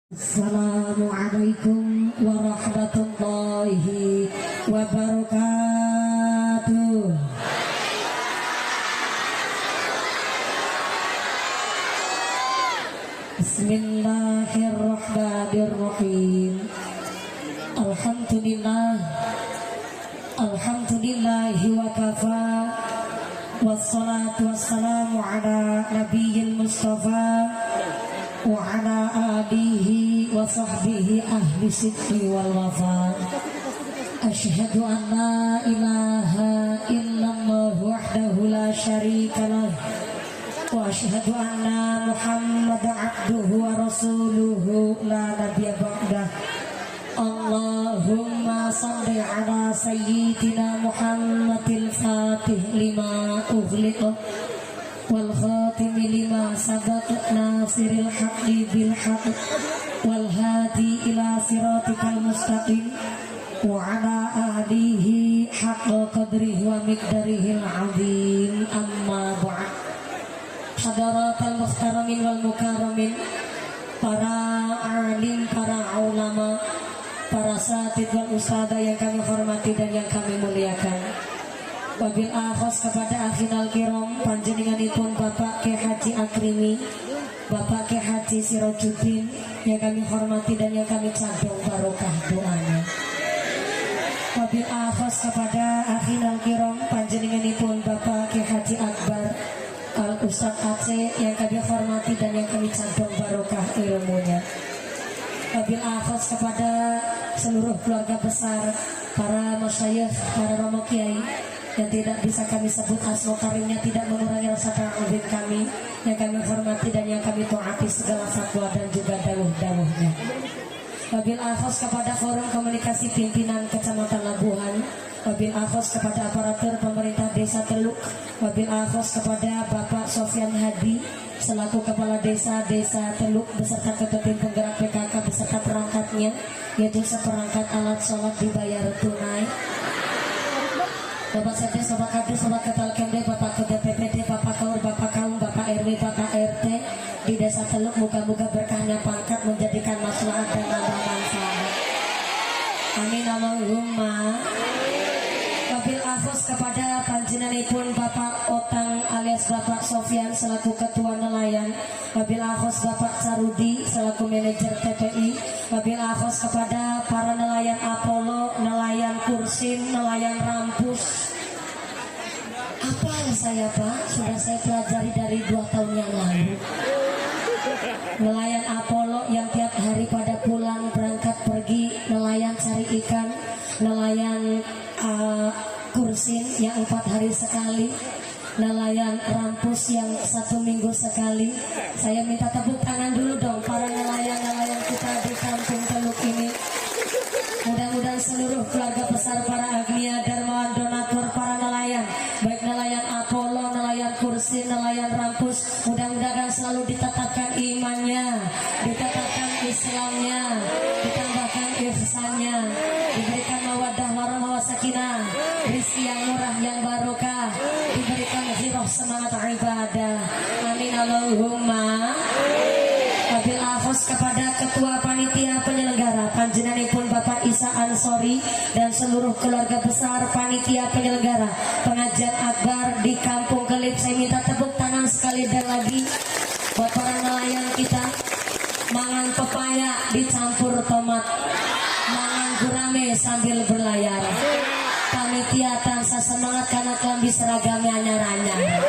Assalamualaikum warahmatullahi wabarakatuh. Bismillahirrahmanirrahim. Alhamdulillahi wa kafa. Wassalatu wassalamu ala nabiyil mustafa wa ala alihi wa sahbihi ahli sidqi wal wafa. Asyhadu an la ilaha illallah wahdahu la syarika lah wa asyhadu anna Muhammadan abduhu wa rasuluhu la nabiyya ba'dah. Allahumma salli ala sayyidina Muhammadil fatih lima ughliqa wal khatimi lima sabaqa nasiril haqqi bil haqq wal hadi ila siratikal mustaqim wa ala alihi haqqa qadrihi wa miqdarihil azim. Amma ba'd. Hadaratal muhtaramin wal mukarramin, para alim, para ulama, para satid wal ustadzah yang kami hormati dan yang kami muliakan. Wabil akhos kepada akhinal kiram panjenenganipun Bapak Ki Haji Akrimi, Bapak Ki Haji Sirajuddin yang kami hormati dan yang kami cadong barokah doanya. Wabil akhos kepada akhinal kiram panjenenganipun Bapak Ki Haji Akbar Al Ustadz Aceh yang kami hormati dan yang kami cadong barokah ilmunya. Wabil akhos kepada seluruh keluarga besar, para masyayikh, para romo kiai yang tidak bisa kami sebut asma karimnya, tidak mengurangi rasa ta'zim kami yang kami hormati dan yang kami taati segala fatwa dan juga dawuh-dawuhnya. Wabil akhos kepada forum komunikasi pimpinan Kecamatan Labuhan, wabil akhos kepada aparatur pemerintah Desa Teluk, wabil akhos kepada Bapak Sofyan Hadi selaku Kepala Desa Teluk beserta Ketua Tim Penggerak PKK beserta perangkatnya, yaitu seperangkat alat sholat dibayar tunai. Bapak Sedes, Bapak Kadus, Bapak Ketal Kemde, Bapak Ketua PPD, Bapak Kaur, Bapak Kaum, Bapak RW, Bapak RT di Desa Teluk, moga-moga berkahnya pangkat menjadikan maslahat dan nambah manfaat. Amin Allahumma. Wabil akhos kepada panjenenganipun Bapak Otang alias Bapak Sofyan selaku Ketua Nelayan, wabil akhos Bapak Sarudi selaku Manajer TPI, wabil akhos kepada para nelayan Apollo, nelayan Kursin, nelayan Rampus. Apa saya Pak? Sudah saya pelajari dari 2 tahun yang lalu. Nelayan Apollo yang tiap hari pada pulang berangkat pergi nelayan cari ikan, nelayan Kursin yang 4 hari sekali, nelayan Rampus yang 1 minggu sekali. Saya minta tepuk tangan dulu dong para nelayan-nelayan kita di kampung Teluk ini. Mudah-mudahan seluruh keluarga besar para agnia dermawan donatur para nelayan, baik nelayan Apollo, nelayan Kursin, nelayan Rampus, mudah-mudahan selalu ditetapkan imannya, ditetapkan Islamnya, ditambahkan ihsannya, diberikan mawaddah warahmah wasakinah, rizki yang murah yang barokah, diberikan hiroh semangat ibadah. Amin Allahumma. Wabil akhos kepada Ketua Panitia Penyelenggara panjenenganipun Bapak Isa Ansori dan seluruh keluarga besar panitia penyelenggara pengajian akbar di Kampung Kelip. Saya minta tepuk tangan sekali dan lagi buat para nelayan kita. Mangan pepaya dicampur tomat, mangan gurame sambil berlayar. Panitia tansah semangat karena klambi seragamnya anyar-anyar.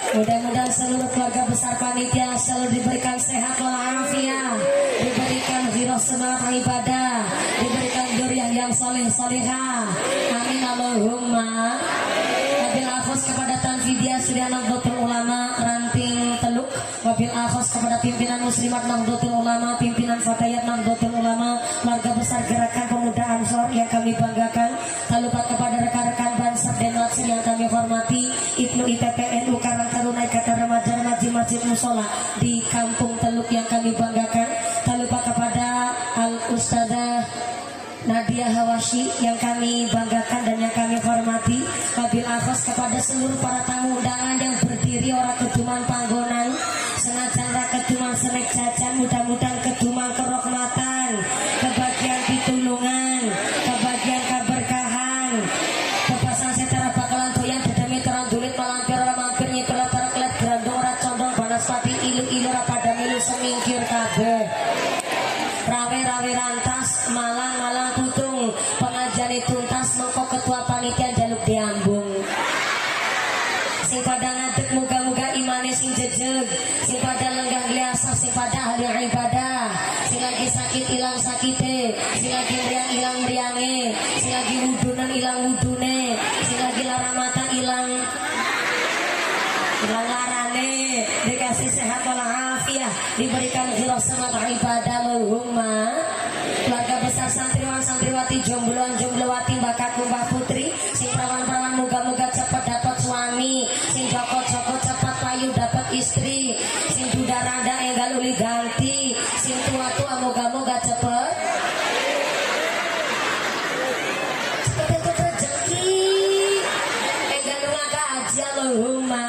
Mudah-mudahan seluruh keluarga besar panitia selalu diberikan sehat walafiat, diberikan hiroh semangat ibadah, diberikan dzurriyyah yang soleh-solehah. Amin Allahumma. Wabil akhos kepada Tanfidia Surya Nahdlatul Ulama Ranting Teluk, wabil akhos kepada pimpinan Muslimat Nahdlatul Ulama, pimpinan Fatayat Nahdlatul Ulama, warga besar Gerakan Pemuda Ansor yang kami banggakan. Tak lupa kepada rekan-rekan Bansar dan Latsir yang kami hormati, Ibnu IPPNU Karang Taruna Ikatan Remaja Masjid Musola di Kampung Teluk yang kami banggakan. Tak lupa kepada Al Ustadzah Nadia Hawashi yang kami banggakan dan yang kami hormati. Wabil akhos kepada seluruh para tamu undangan yang berdiri orang keduman panggonan senajan ra keduman senek jajan mudah-mudahan kedumang kerahmatan, kebahagiaan pitulungan, kebahagiaan keberkahan. Bebasan secara bakalan doyan dedemi terang dulit malampir ora mampir nyipir lara kelet grandong ora condong banaspati ilu-ilu ora pada milu semingkir kabeh. Rawe-rawe rantas malang-malang putung pengajian tuntas mengko ketua panitia jaluk diambung. Sing pada ngadeg muga-muga imane sing jejeg, sing pada lenggah liasa, sing pada ahli ibadah, sing lagi sakit ilang sakite, sing lagi meriang ilang meriange, sing lagi wudunan ilang wudune, sing lagi lara mata ilang larane, dikasih sehat walafiat, diberikan khilas semangat ibadah Allahumma. Keluarga besar santriwan santriwati jombloan jomblowati bakat kumbah putri, sing perawan-perawan moga-moga cepat dapat suami, sing jokot-jokot cepat payu dapat istri, sing duda rada enggal uli ganti, sing tua-tua moga-moga cepat dapat rezeki, enggal lunga kaji Allahumma.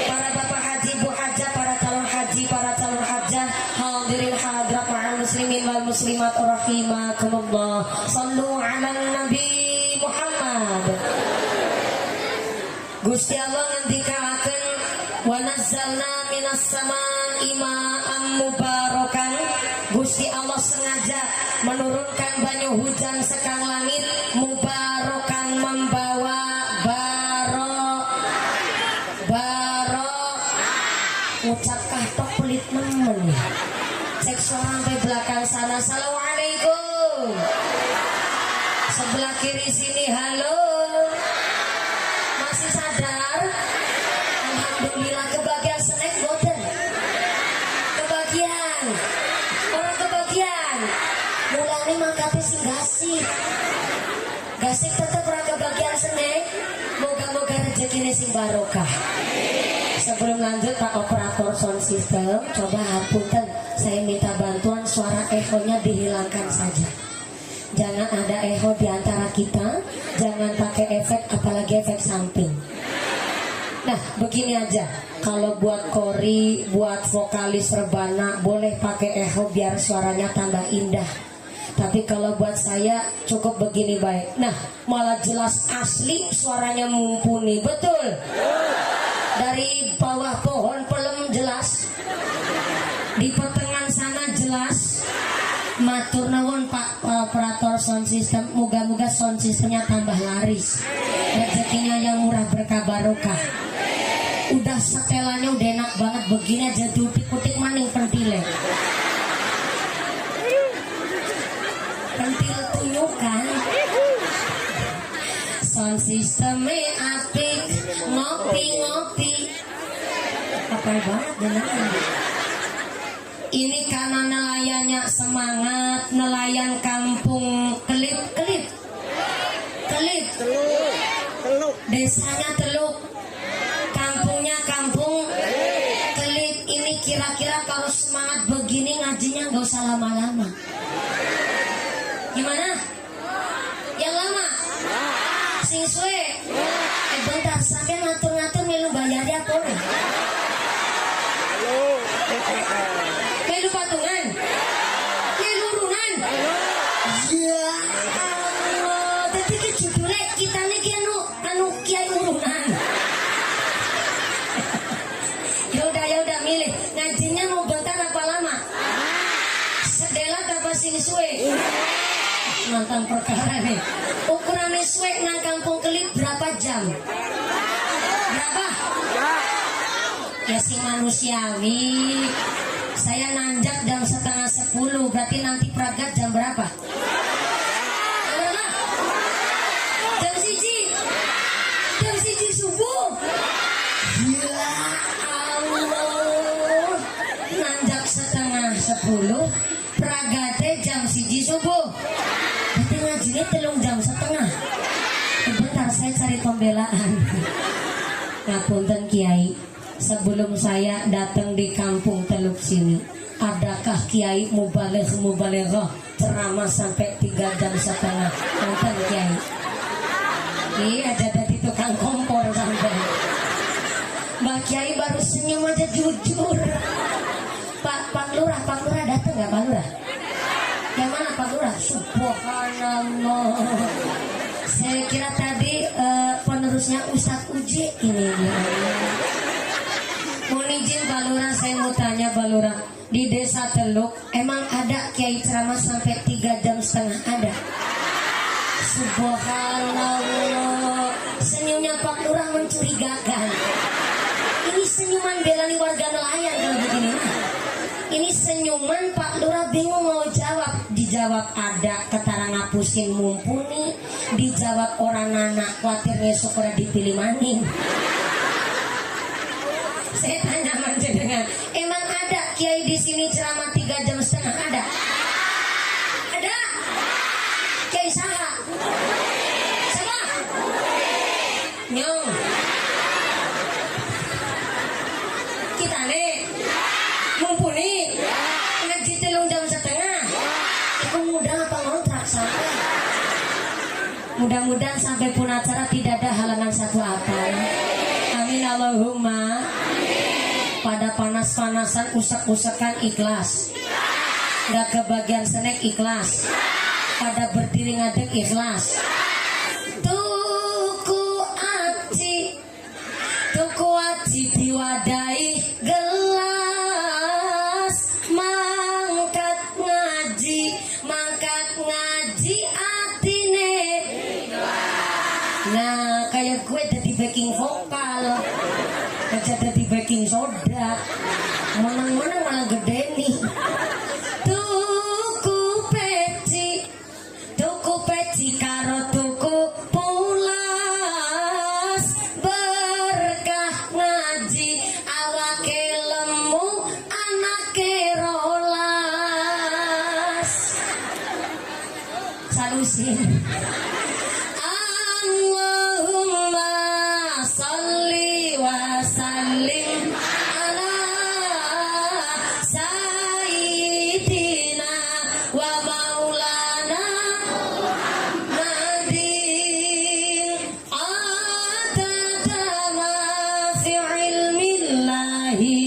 Para bapak haji, bu hajah, para calon haji, para calon hajah, hadirin hadirat ma'al muslimin wal muslimat rahimakumullah. Sallu ala nabi Muhammad. Gusti Allah ngendikaaken wa nazzalna minas samaa'i ma'am mubarakan. Gusti Allah sengaja menurunkan banyu hujan sekang langit mubarakan membawa ucapkah tok pelit nemen. Cek suara sampai belakang sana. Assalamualaikum. Sebelah kiri sini halo. Masih sadar? Alhamdulillah. Kebagian snack boten. Kebagian. Orang kebagian. Mulane mangkate sing gasik. Gasik tetep ora kebagian snack. Moga-moga rezekine sing barokah. Sebelum lanjut Pak Operator Sound System, coba hapunten, saya minta bantuan suara echonya dihilangkan saja. Jangan ada echo di antara kita, jangan pakai efek, apalagi efek samping. Nah, begini aja, kalau buat kori, buat vokalis rebana, boleh pakai echo biar suaranya tambah indah. Tapi kalau buat saya cukup begini baik. Nah, malah jelas asli suaranya mumpuni, betul? Dari bawah pohon pelem jelas, di pertengahan sana jelas. Matur nuwun Pak Operator Sound System, moga-moga sound systemnya tambah laris, rezekinya yang murah berkah barokah. Udah setelannya udah enak banget, begini aja dutik-kutik maning pentile. Pentil tunjukkan. Sound systemnya apik, ngopi-ngopi. Apa banget beneran. Ini karena nelayannya semangat, nelayan kampung Kelip. Desanya Teluk, kampungnya kampung Kelip. Ini kira-kira kalau semangat begini ngajinya gak usah lama-lama. Gimana? Yang lama? Sing suwe. Bentar, sampai ngatur-ngatur milu bayarnya apa? Milu patungan? Milu urunan? Ya Allah, tapi ke judulnya kita nih anu kiai urunan. Yaudah milih. Ngajinya mau bentar apa lama? Sedelat apa sing suwe? Mantan perkara nih. Ukurannya suwe nang kampung Kelip berapa jam? Berapa? Ya si manusiawi. Saya nanjak jam 9:30. Berarti nanti pragat jam berapa? Berapa? Jam 1 subuh. Ya Allah. Nanjak 9:30. Pragatnya jam 1 subuh. Berarti ngajinya 3 jam setengah. Bentar saya cari pembelaan. Ngapunten Kiai, sebelum saya datang di kampung Teluk sini, adakah Kiai mubaleghah ceramah sampai 3 jam setengah? Nonton Kiai. Iya, ada di tukang kompor sampai. Mbak Kiai baru senyum aja jujur. Pak Lurah, Pak nggak Pak Lurah? Yang mana Pak Lurah? Subhanallah. Saya kira tadi penerusnya Ustadz Uji ini. Mohon izin Pak Lurah, saya mau tanya Pak Lurah, di Desa Teluk emang ada kiai ceramah sampai 3,5 jam ada? Subhanallah. Senyumnya Pak Lurah mencurigakan. Ini senyuman belani warga nelayan kalau begini. Ini senyuman Pak Lurah bingung mau jawab. Dijawab ada ketara ngapusin mumpuni, dijawab orang anak khawatir besok ora dipilih maning. Saya tanya dengan emang ada kiai di sini ceramah 3,5 jam ada? Ada? Kiai saha? Sama? Nyong. Kita nih mumpuni ngaji 3,5 jam. Itu mudah apa ngontrak sampai? Mudah-mudahan sampai pun acara tidak ada halangan satu apa. Amin Allahumma. Pada panas-panasan usek-usekan ikhlas. Gak kebagian snack ikhlas. Pada berdiri ngadek ikhlas. Tuku aci diwadai gelas. Mangkat ngaji atine. Nah kayak gue jadi backing vokal, aja jadi backing soda, menang-menang malah gede nih. Tuku peci karo tuku pulas, berkah ngaji awake lemu anake rolas. Salusin. Allahumma salli wa sallim ala sayyidina wa maulana Muhammadin adada ma fi ilmillahi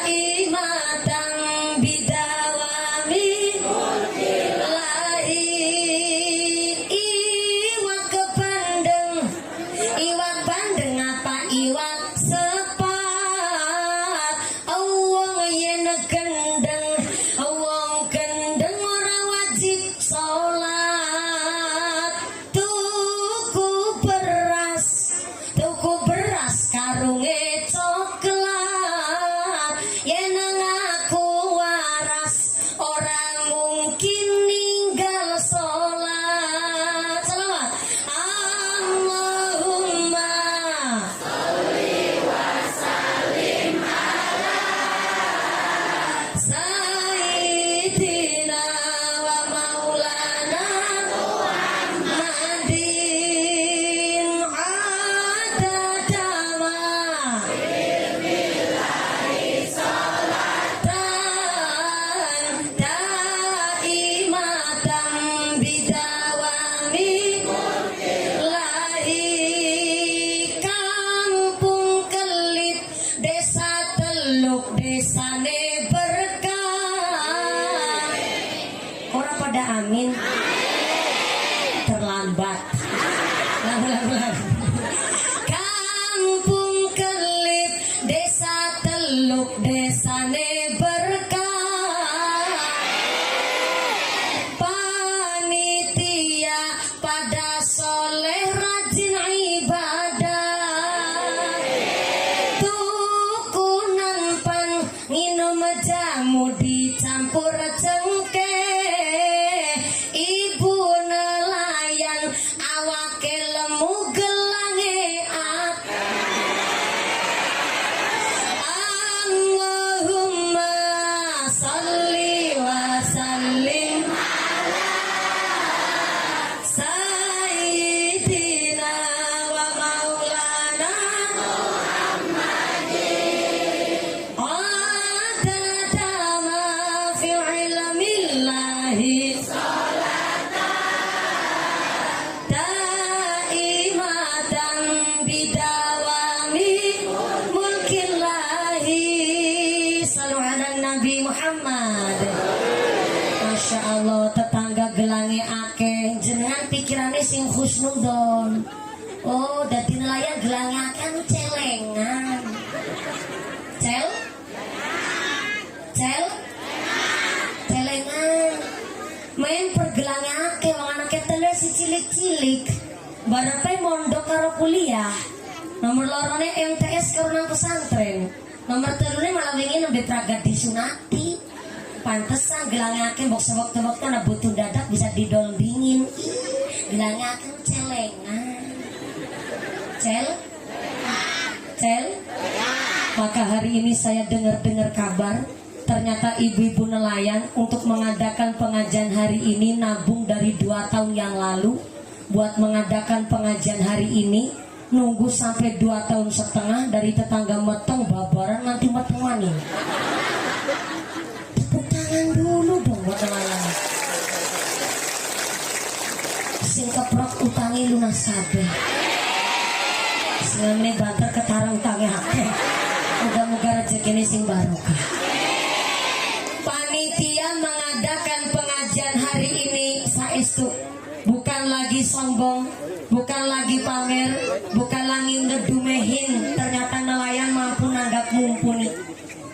daimatan bidawami iwak bandeng apa iwak sepat awong yen gendeng ora wajib sholat. Tuku beras karunge coklat yen ngaku waras orang mungkin ninggal sholat. Salawat Allahumma salli wa sallim ala sayyidina wa maulana Muhammadin adada ma ilmillahi salatan daimatan bidawami lahi. Kampung Kelit Desa Teluk desane berkah. Orang pada amin. Terlambat. Ulang. Kampung Kelit Desa Teluk desane berkah. Panitia pada soleh rajin ibadah. Tukunan pan minum jamu dicampur cengkeh. Ibu nelayan awake lemu gelange at. Allahumma salli wa sallim ala sayyidina wa maulana Muhammadin adada ma fi ilmillah Allah tetangga gelange akeh jenengan pikirannya sing husnudon. Oh dadi nelayan gelange akeh anu celengan. Celengan main pergelange akeh wong anake telu si cilik-cilik barepe mondok karo kuliah. Nomor lorone MTS karo nang pesantren. Nomor telune malah wingi nembe pragat disunati. Pantesan gelange akeh mbok sewektu-wektu ana butuh dadak bisa didol dingin. Gelange akeh celengan. Maka hari ini saya dengar-dengar kabar ternyata ibu-ibu nelayan untuk mengadakan pengajian hari ini nabung dari 2 tahun yang lalu buat mengadakan pengajian hari ini. Nunggu sampai 2 tahun setengah dari tetangga meteng babaran nanti meteng maning. Tepuk tangan dulu dong buat nelayan. Sing keprok utangi lunas kabeh. Sing meneh banter ketarang utangi akeh. Moga-moga rezekine sing barokah. Panitia mengadakan pengajian hari ini saestu bukan lagi sombong, bukan lagi pamer, bukan lagi ngedumehin ternyata nelayan mampu nanggap mumpuni.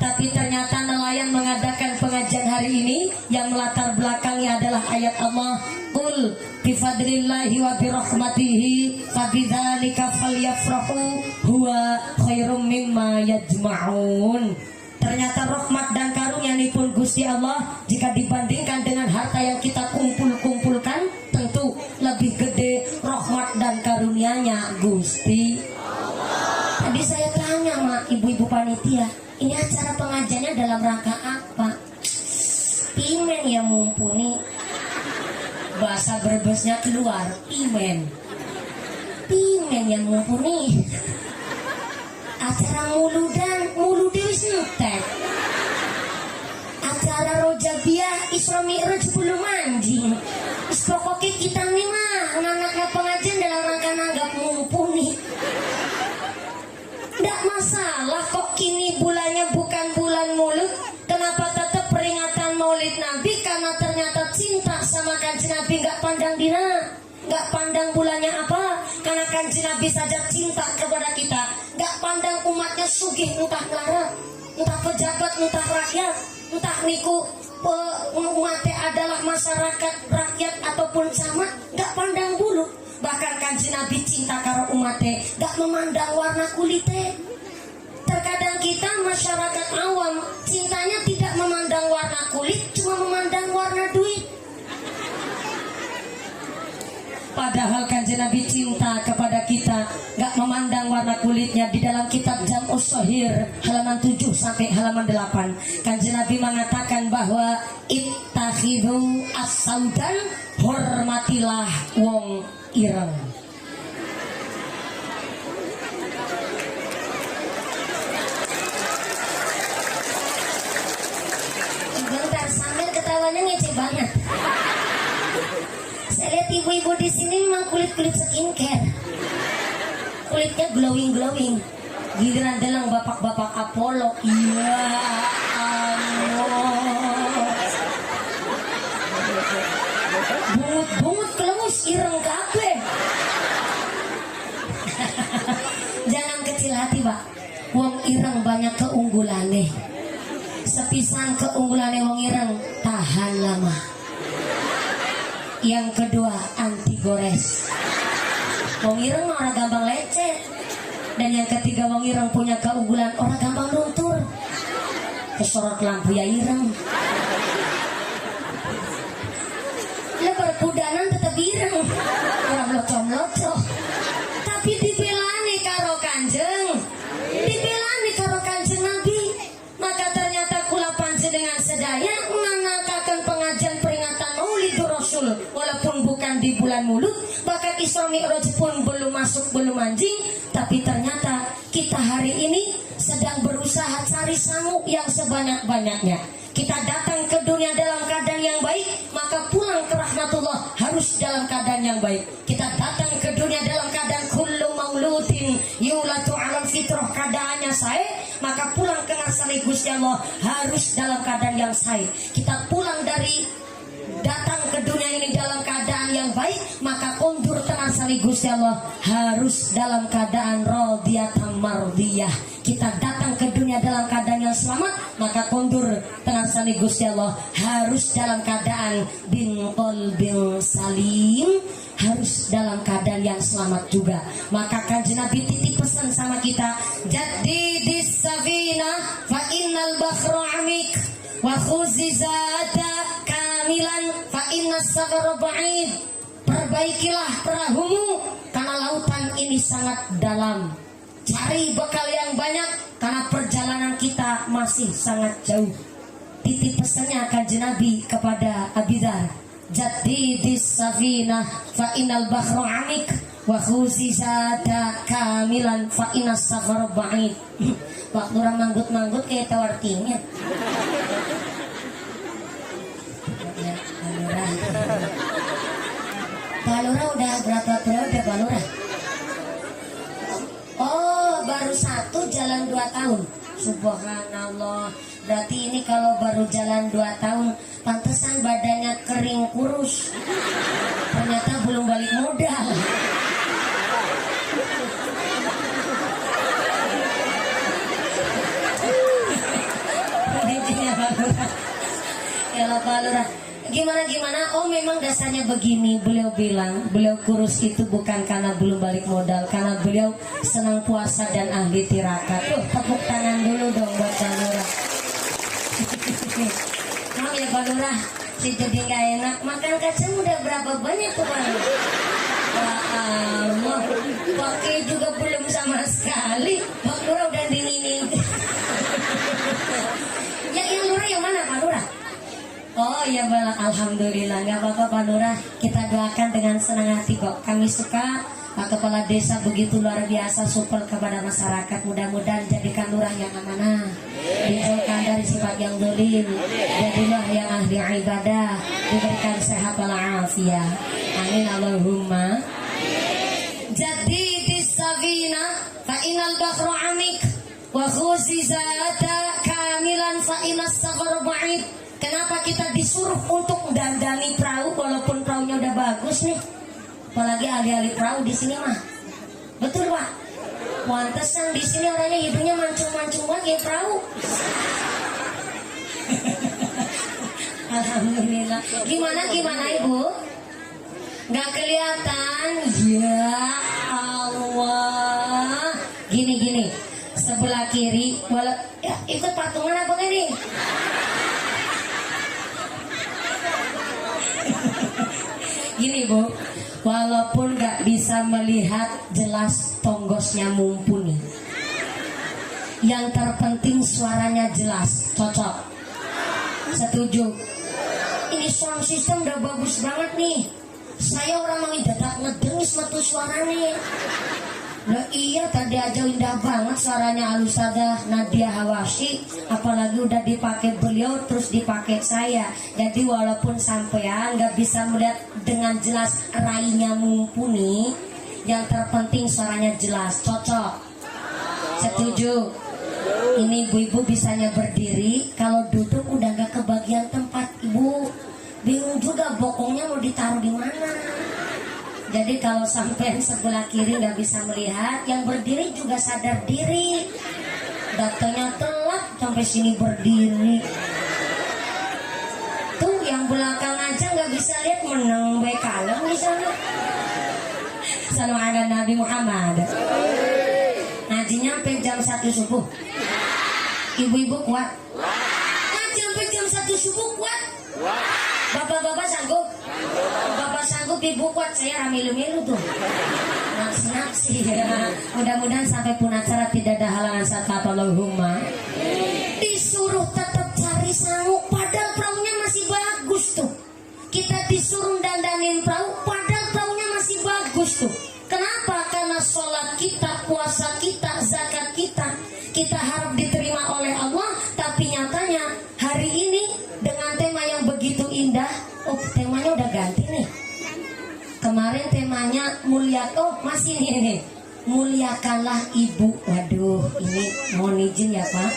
Tapi ternyata nelayan mengadakan pengajian hari ini yang melatar belakangnya adalah ayat Allah, qul bifadlillahi wa birahmatihi fabidzalika falyafrahu huwa khairum mimma yajma'un. Ternyata rahmat dan karunia pun Gusti Allah jika dibandingkan dengan harta yang kita kumpulkan tentu lebih gede rahmat dan karunianya Gusti Allah. Tadi saya tanya sama ibu-ibu panitia, ini acara pengajiannya dalam rangka apa? Pimen ya mumpuni. Bahasa Brebesnya keluar, pimen yang mumpuni. Acara muludi wis entek. Acara rojabiah Isra Mi'raj belum anjing. Wis pokoke kita nih mah nganaknya pengajian dalam rangka nanggap mumpuni. Nggak masalah kok kini bulannya bukan bulan Maulud. Kenapa tetap peringatan Maulid Nabi? Karena ternyata cinta sama Kanjeng Nabi nggak pandang dina, nggak pandang bulannya apa. Karena Kanjeng Nabi saja cinta kepada kita, nggak pandang umatnya sugih entah melarat, entah pejabat, entah rakyat, entah niku umatnya adalah masyarakat rakyat ataupun sama, nggak pandang bulu. Bahkan Kanjeng Nabi cinta karo umatnya, nggak memandang warna kulitnya. Terkadang kita masyarakat awam cintanya tidak memandang warna kulit, cuma memandang warna duit. Padahal Kanjeng Nabi cinta kepada kita, gak memandang warna kulitnya. Di dalam kitab Jam'us Shahir halaman 7 sampai halaman 8, Kanjeng Nabi mengatakan bahwa ittakhidhu as-saudan, hormatilah wong ireng. Bentar, sambil ketawanya ngece banget. Saya lihat ibu-ibu di sini memang kulit skincare, kulitnya glowing. Giliran dalam bapak-bapak Apollo, iya Allah, bungut kelemus ireng kabeh. Jangan kecil hati pak, wong ireng banyak keunggulannya. Sepisan keunggulannya wong ireng, tahan lama. Yang kedua, anti gores. Wong ireng orang gampang lecet. Dan yang ketiga, wong ireng punya keunggulan, orang gampang luntur. Kesorot lampu ya ireng. Lebar kudanan tetap ireng, orang melocok. Tapi dibelani karo Kanjeng, dibelani karo Kanjeng Nabi. Maka ternyata kula panjenengan sedaya menganakaken pengajian peringatan Maulidur Rasul, walaupun bukan di bulan Maulud, bahkan Isra Mi'raj pun belum masuk, belum anjing. Tapi ternyata kita hari ini sedang berusaha cari sangu yang sebanyak-banyaknya. Kita datang ke dunia dalam keadaan yang baik, maka pulang ke rahmatullah harus dalam keadaan yang baik. Kita datang ke dunia dalam keadaan kullu mauludin yulatu alam fitrah, keadaannya saya, maka pulang ke ngarsane Gusti Allah harus dalam keadaan yang saya. Kita pulang dari datang ke dunia ini dalam keadaan yang baik, maka kondur tenan sali Gusti Allah harus dalam keadaan radiyatan mardiyah. Kita datang ke dunia dalam keadaan yang selamat, maka kondur tenan sali Gusti Allah harus dalam keadaan bin qalbin salim, harus dalam keadaan yang selamat juga. Maka Kanjeng Nabi titip pesan sama kita, jadidis safina fa innal bahra amik wa khuzizata kamilan fa innas safara ba'id. Perbaikilah perahumu karena lautan ini sangat dalam. Cari bekal yang banyak karena perjalanan kita masih sangat jauh. Titip pesannya Kanjeng Nabi kepada Abi Dzar, jadidis safinah fa innal bahra amik wa khuzizata kamilan fa innas safara ba'id. Waktu orang manggut-manggut kayak tawartinya. Balura udah berapa periode Balura? Oh, baru 1 jalan 2 tahun. Subhanallah. Berarti ini kalau baru jalan 2 tahun, pantesan badannya kering kurus. Ternyata belum balik modal. Ya Balura. Gimana? Oh memang dasarnya begini. Beliau bilang, beliau kurus itu bukan karena belum balik modal, karena beliau senang puasa dan ahli tirakat. Tuh, tepuk tangan dulu dong buat Balura. Maaf ya Balura, si jadi gak enak. Makan kacang udah berapa banyak tuh Balura? Allah, pakai juga belum sama sekali. Balura udah dingin. Yang Lura yang mana Balura? Oh iya balak, alhamdulillah. Gak apa-apa Pak Lurah, kita doakan dengan senang hati kok. Kami suka kepala desa begitu luar biasa support kepada masyarakat. Mudah-mudahan jadikan lurah yang amanah, dijauhkan dari sifat yang zalim, jadilah yang ahli ibadah, diberikan sehat walafiat. Amin Allahumma. Jadi disavina fa inal bakhru amik wa khuzizata kamilan fa inas safar ba'id. Kenapa kita disuruh untuk dandani perahu walaupun perahunya udah bagus nih? Apalagi ahli-ahli perahu di sini mah. Betul Pak? Pantesan di sini orangnya hidungnya mancung-mancung banget kayak perahu. Alhamdulillah. Gimana Ibu? Gak kelihatan? Ya Allah. Gini. Sebelah kiri, ya, ikut patungan apa gak nih? Gini Bu, walaupun gak bisa melihat jelas tonggosnya mumpuni, yang terpenting suaranya jelas, cocok. Setuju? Ini sound system udah bagus banget nih. Saya orang mau dadak ngedengis metu suaranya. Nah iya, tadi aja indah banget suaranya Alusadah Nadia Hawashi, apalagi udah dipakai beliau terus dipakai saya. Jadi walaupun sampean nggak bisa melihat dengan jelas rainya mumpuni, yang terpenting suaranya jelas, cocok. Setuju? Ini ibu-ibu bisanya berdiri, kalau duduk udah nggak kebagian tempat Ibu. Bingung juga bokongnya mau ditaruh di mana. Jadi kalau sampai sebelah kiri nggak bisa melihat, yang berdiri juga sadar diri. Datanya telat sampai sini berdiri. Tuh yang belakang aja nggak bisa lihat, menang baik kalem di sana. Salam ala Nabi Muhammad. Ngajinya sampai jam 1 subuh. Ibu-ibu kuat? Ngaji sampai jam 1 subuh kuat? Bapak-bapak sanggup? Bapak sanggup, ibu kuat, saya milu-milu tuh. Naksi-naksi ya. Mudah-mudahan sampai pun acara tidak ada halangan saat apa Allahumma. Disuruh tetap cari sangu, padahal perahunya masih bagus tuh. Kita disuruh dandanin perahu, padahal perahunya masih bagus tuh. Kenapa? Karena sholat kita, puasa kita, zakat kita harap diterima oleh Allah. Tapi nyatanya hari ini dengan tema yang begitu indah, temanya udah ganti nih. Kemarin temanya masih nih. Muliakanlah ibu. Waduh, ini mohon izin ya Pak.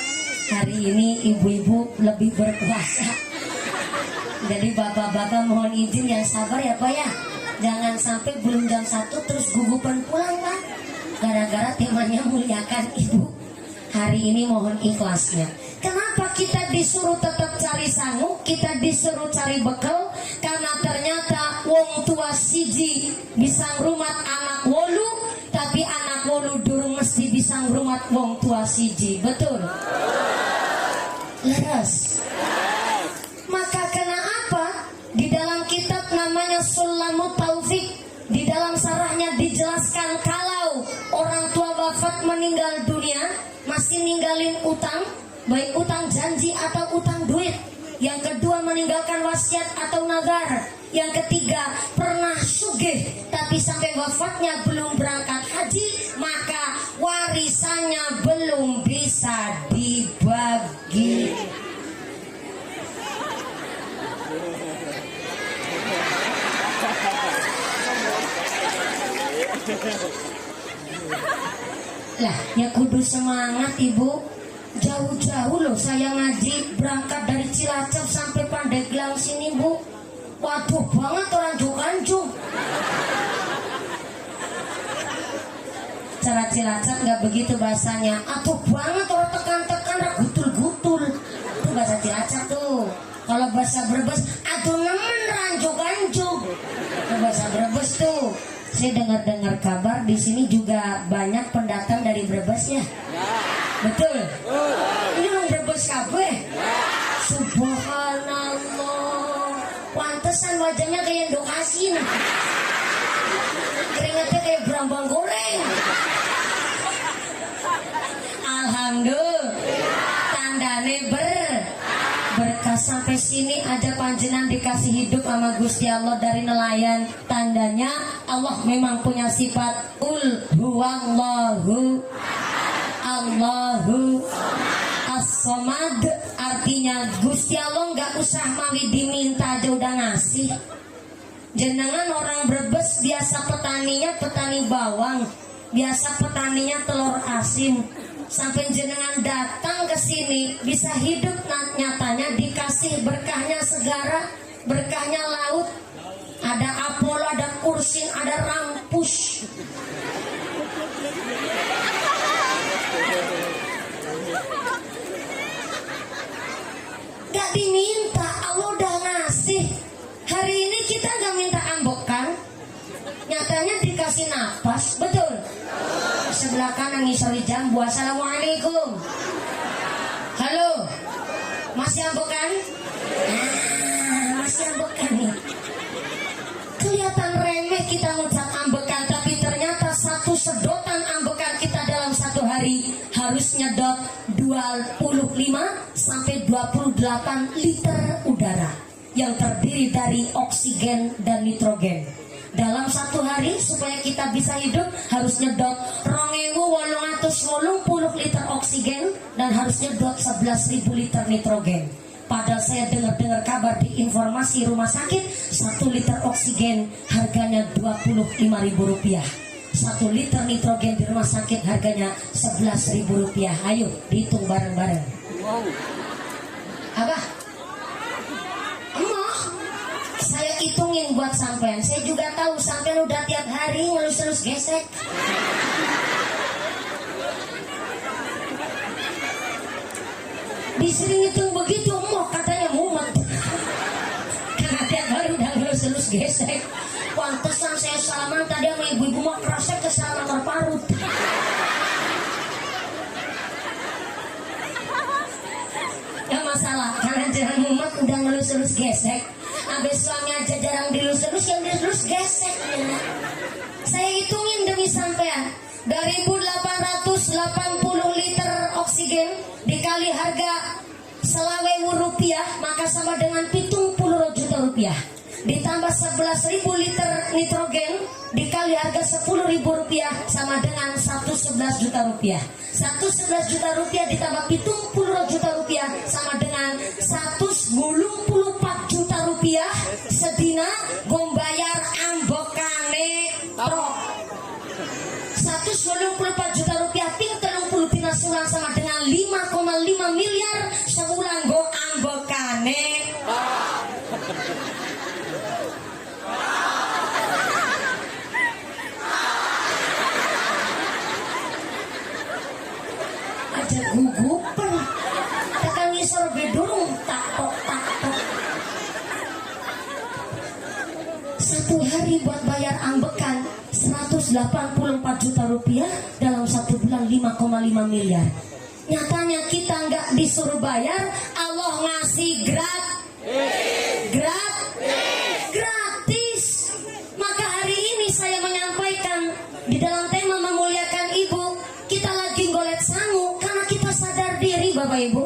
Hari ini ibu-ibu lebih berkuasa. Jadi bapak-bapak mohon izin yang sabar ya Pak ya. Jangan sampai belum jam 1 terus gugupan pulang Pak. Gara-gara temanya muliakan ibu. Hari ini mohon ikhlasnya. Kenapa kita disuruh tetap cari sangu, kita disuruh cari bekal? Karena ternyata wong tua siji bisa ngrumat anak wolu, tapi anak wolu durung mesti bisa ngrumat wong tua siji. Betul? Leres. Maka kenapa di dalam kitab namanya Sulamut Taufik, di dalam sarahnya dijelaskan kalau orang tua wafat meninggal dunia masih ninggalin utang, baik utang janji atau utang duit. Yang kedua meninggalkan wasiat atau nazar. Yang ketiga pernah sugih tapi sampai wafatnya belum berangkat haji, maka warisannya belum bisa dibagi. Lah ya kudu semangat ibu. Jauh-jauh loh saya ngaji, berangkat dari Cilacap sampai Pandeglang sini bu. Waduh banget orang Jokanjung. Cara Cilacap nggak begitu bahasanya. Atuh banget orang tekan-tekan gutul-gutul. Itu bahasa Cilacap tuh. Kalau bahasa Brebes, aduh nemen ranjo Jokanjung. Itu bahasa Brebes tuh. Saya dengar-dengar kabar di sini juga banyak pendatang dari Brebes ya. Betul. Ini orang Brebes kabeh. Subhanallah. Pantesan wajahnya kayak endok asin. Keringatnya kayak berambang goreng. Alhamdulillah. Tandane berkah sampai sini aja panjenengan dikasih hidup sama Gusti Allah dari nelayan. Tandanya Allah memang punya sifat ul huwallahu Allahu as-somad. Artinya Gusti Allah nggak usah mawi diminta aja udah ngasih. Jenengan orang Brebes biasa petaninya petani bawang, biasa petaninya telur asin. Sampai jenengan datang ke sini bisa hidup nyatanya dikasih berkahnya segara, berkahnya laut. Ada apel, ada kursin, ada rampus. Gak diminta, Allah udah ngasih. Hari ini kita gak minta ambekan, nyatanya dikasih nafas. Betul? Sebelah kanan ngisori jambu. Assalamualaikum. Halo, masih ambekan? Masih ambekan nih. Kelihatan remeh kita ngucap ambekan, tapi ternyata satu sedotan ambekan kita dalam satu hari harus nyedot 25 sampai 28 liter udara yang terdiri dari oksigen dan nitrogen. Dalam satu hari supaya kita bisa hidup harus nyedot 2.880 liter oksigen dan harus nyedot 11.000 liter nitrogen. Padahal saya dengar kabar di informasi rumah sakit 1 liter oksigen harganya Rp25.000. 1 liter nitrogen di rumah sakit harganya Rp11.000. Ayo dihitung bareng-bareng. Wow. Apa? Emang saya hitungin buat sampean. Saya juga tahu sampean udah tiap hari ngelus-elus gesek. Disini hitung begitu, mau katanya mumet. Karena tiap hari udah ngelus-elus gesek. Pantesan saya salaman tadi sama ibu-ibu mah kerasa kesalaman terparut. Gak masalah, karena jarang mumet udah ngelus-elus gesek. Abis suami aja jarang dilus-elus, yang dilus gesek ya. Saya hitungin demi sampean 2.880 liter oksigen dikali harga Rp20.000 maka sama dengan Rp70 juta. Ditambah 11.000 liter nitrogen dikali harga Rp10.000 sama dengan 111 juta rupiah. 111 juta rupiah ditambah Rp70 juta sama dengan 184 juta rupiah. Sedina gombayar ambokane trok 184 juta rupiah ping 30 dina sulang sama dengan 5,5 miliar sebulan go ambokane. satu hari buat bayar ambekan 184 juta rupiah, dalam 1 bulan 5,5 miliar. Nyatanya kita nggak disuruh bayar, Allah ngasih gratis. Maka hari ini saya menyampaikan di dalam tema memuliakan ibu, kita lagi golet sangu karena kita sadar diri Bapak Ibu,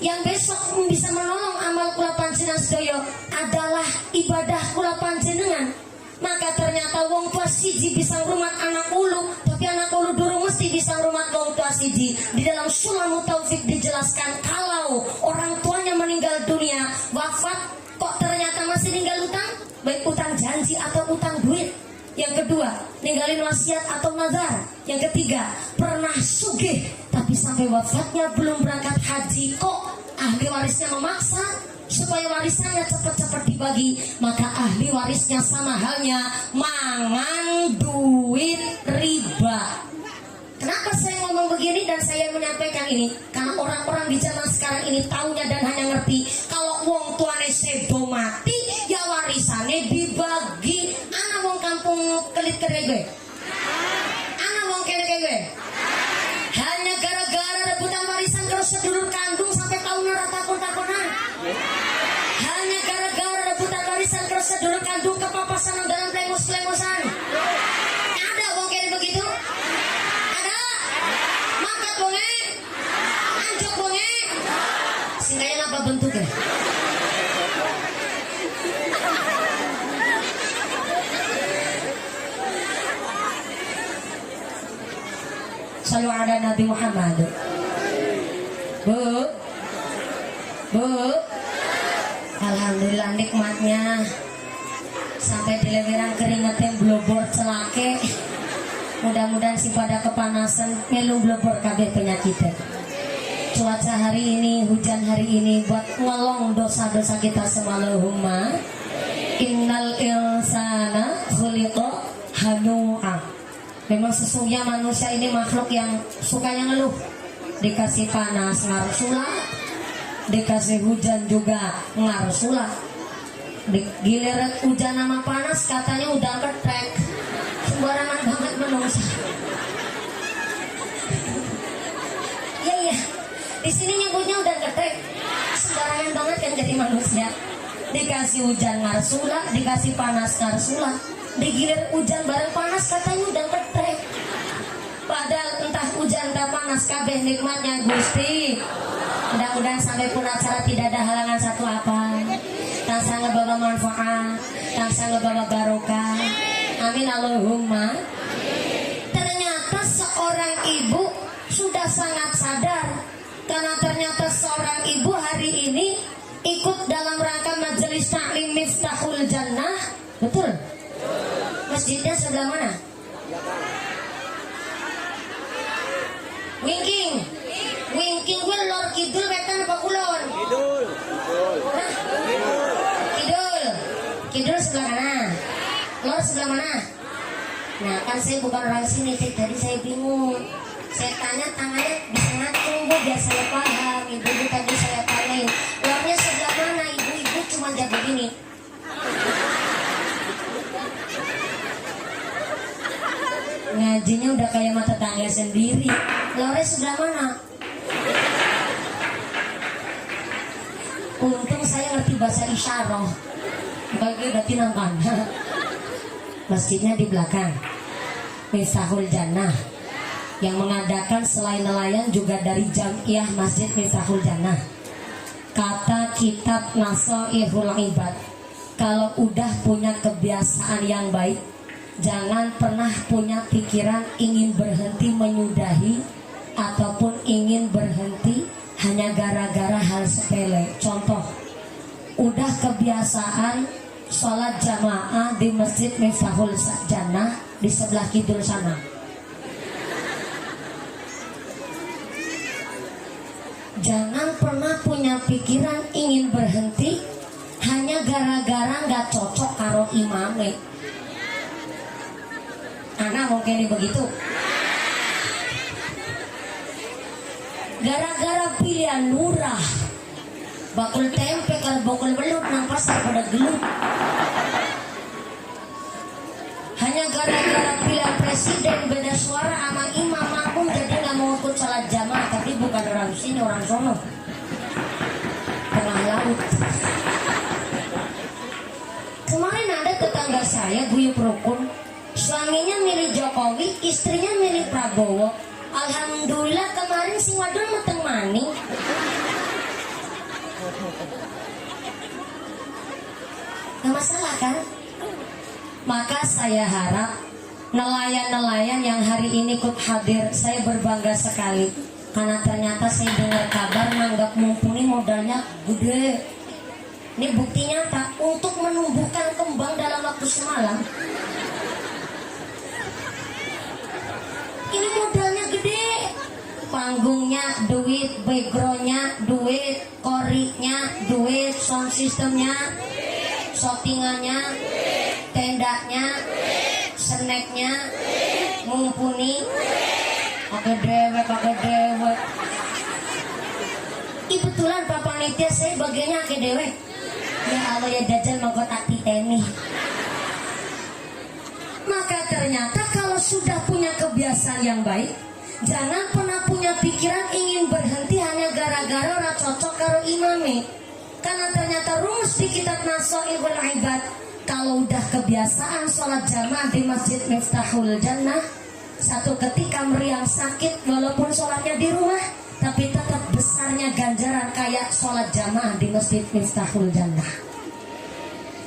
yang besok bisa menolong amal kula panjenengan sedaya adalah ibadah kula panjenengan. Maka ternyata wong tua siji bisa ngrumat anak ulu, tapi anak ulu durung mesti bisa ngrumat wong tua siji. Di dalam Sulamut Taufik dijelaskan kalau orang tuanya meninggal dunia, wafat, kok ternyata masih ninggal utang, baik utang janji atau utang duit. Yang kedua, ninggalin wasiat atau nazar. Yang ketiga, pernah sugih tapi sampai wafatnya belum berangkat haji, kok ahli warisnya memaksa supaya warisannya cepat-cepat dibagi, maka ahli warisnya sama halnya mangan duit riba. Kenapa saya ngomong begini dan saya menyampaikan ini? Karena orang-orang di zaman sekarang ini taunya dan hanya ngerti kalau wong tuane sedo mati ya warisannya dibagi. Anak wong kampung kelit gue, anak wong kene gue, hanya gara-gara rebutan warisan terus sedulur kandung sampai tahun takon-takonan. Hanya gara-gara rebutan warisan terus sedulur kandung kepapasan dalam lemos-lemosan. Ada wong kene begitu? Ada? Mangkat bonge? Anjok bonge? Singkanya apa bentuknya? Sallu ala Nabi Muhammad. Bu, alhamdulillah nikmatnya sampai di leweran keringetnya blobor celake. Mudah-mudahan si pada kepanasan melu blobor kabeh penyakitnya. Cuaca hari ini, hujan hari ini buat ngolong dosa-dosa kita semua. Allahumma innal insana khuliqa halu'a. Memang sesungguhnya manusia ini makhluk yang sukanya ngeluh. Dikasih panas ngarusulah, dikasih hujan juga ngarusulah. Giliran hujan sama panas katanya udah ketrek. Sembarangan banget manusia. Iya. Di sini nyebutnya udah ketrek. Sembarangan banget yang jadi manusia. Dikasih hujan ngarusulah, dikasih panas ngarusulah. Digilir hujan bareng panas katanya udah ketrek. Padahal entah hujan entah panas kabeh nikmatnya Gusti. Mudah-mudahan sampai pun acara tidak ada halangan satu apa. Tansah ngebawa manfaat, tansah ngebawa barokah. Amin Allahumma. Ternyata seorang ibu sudah sangat sadar, karena ternyata seorang ibu hari ini ikut dalam rangka majelis taklim Miftahul Jannah. Betul? Masjidnya sebelah mana? Wingking gue lor kidul wetan apa kulon? Kidul sebelah kanan. Lor sebelah mana? Nah kan saya bukan orang sini, jadi saya bingung. Saya tanya tangannya bisa ngacung bu, biar saya paham. Ibu tadi saya tanyain lornya sebelah mana, ibu cuma jago gini. Ngajinya udah kayak mata tangga sendiri. Lore sebelah mana? Untung saya ngerti bahasa isyarah. Bagi udah tinangkan. Masjidnya di belakang. Miftahul Jannah. Yang mengadakan selain nelayan juga dari Jamiah Masjid Miftahul Jannah. Kata kitab Nasaihul Ibad, kalau udah punya kebiasaan yang baik, jangan pernah punya pikiran ingin berhenti menyudahi ataupun ingin berhenti hanya gara-gara hal sepele. Contoh, udah kebiasaan sholat jamaah di Masjid Miftahul Jannah di sebelah kidul sana. Jangan pernah punya pikiran ingin berhenti hanya gara-gara gak cocok karo imame. Anak mungkin ini begitu. Gara-gara pilihan murah, bakul tempe kalau bakul belut nang pasar pada gelut. gara-gara pilihan presiden beda suara sama imam makmum jadi nggak mau ikut sholat jamaah, tapi bukan orang sini, orang sono tengah laut. Kemarin ada tetangga saya guyup rukun, suaminya milih Jokowi, istrinya milih Prabowo. Alhamdulillah kemarin si wadon meteng maning. Gak masalah kan? Maka saya harap nelayan-nelayan yang hari ini ikut hadir, saya berbangga sekali. Karena ternyata saya dengar kabar nanggap mumpuni modalnya gede. Ini bukti nyata untuk menumbuhkan kembang dalam waktu semalam. Ini modalnya gede. Panggungnya duit, backgroundnya duit, korinya duit, sound systemnya, shootingannya, tendanya, snacknya, mumpuni. Pakai dewek. Kebetulan Pak Panitia saya bagiannya pakai dewek. Ya Allah ya dajal mengkotak titeni. Maka ternyata kalau sudah punya kebiasaan yang baik, jangan pernah punya pikiran ingin berhenti hanya gara-gara ora cocok karo imame. Karena ternyata rumus di kitab Nasoihul Ibad, kalau udah kebiasaan sholat jamaah di Masjid Miftahul Jannah, satu ketika meriang sakit walaupun sholatnya di rumah, tapi tetap besarnya ganjaran kayak sholat jamaah di Masjid Miftahul Jannah.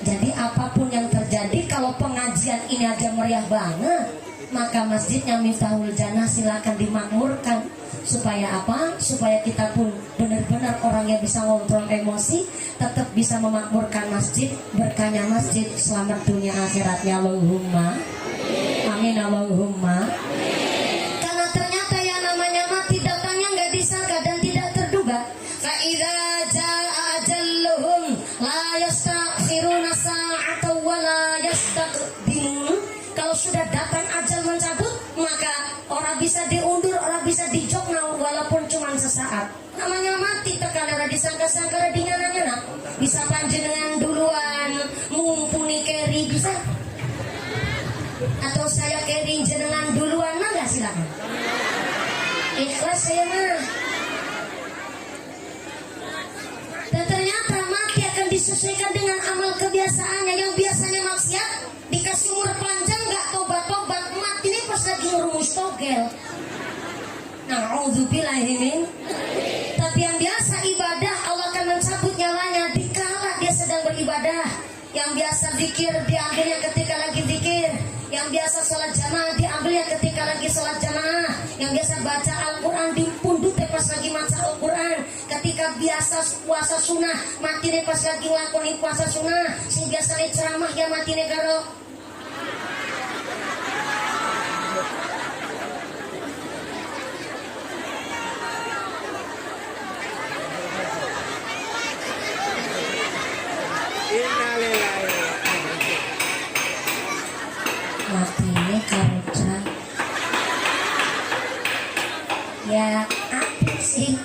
Jadi apapun yang terjadi, kalau pengajian ini aja meriah banget, maka masjidnya Miftahul Jannah silakan dimakmurkan. Supaya apa? Supaya kita pun benar-benar orang yang bisa ngontrol emosi, tetap bisa memakmurkan masjid, berkahnya masjid, selamat dunia akhiratnya. Allahumma amin, Allahumma. Karena ternyata yang namanya mati datangnya nggak disangka dan tidak terduga. Fa'idza jaa ajalluhum la yastakhiruna sa'atan wa la yastaqdimun. Kalau sudah datang ajal mencabut, maka orang bisa diundur, orang bisa dijokna walaupun cuma sesaat. Namanya mati terkadang ada disangka-sangka di nyana-nyana. Bisa panjenengan duluan mumpuni keri bisa? Atau saya keri jenengan duluan, mah nggak silakan. Ikhlas saya mah. Dan ternyata mati akan disesuaikan dengan amal kebiasaannya. Yang biasanya maksiat dikasih umur panjang nggak tobat-tobat, mati ini pas lagi ngerumus togel. Na'udzubillahi min. Tapi yang biasa ibadah Allah akan mencabut nyawanya dikala dia sedang beribadah. Yang biasa zikir diambilnya ketika lagi zikir. Yang biasa sholat jamaah diambilnya ketika lagi sholat jamaah. Yang biasa baca Al-Quran dipundut pas lagi baca Al-Quran. Ketika biasa puasa sunnah mati pas lagi ngelakuin puasa sunnah. Sing biasa ceramah ya mati karo matinya karuca. Ya apa sih?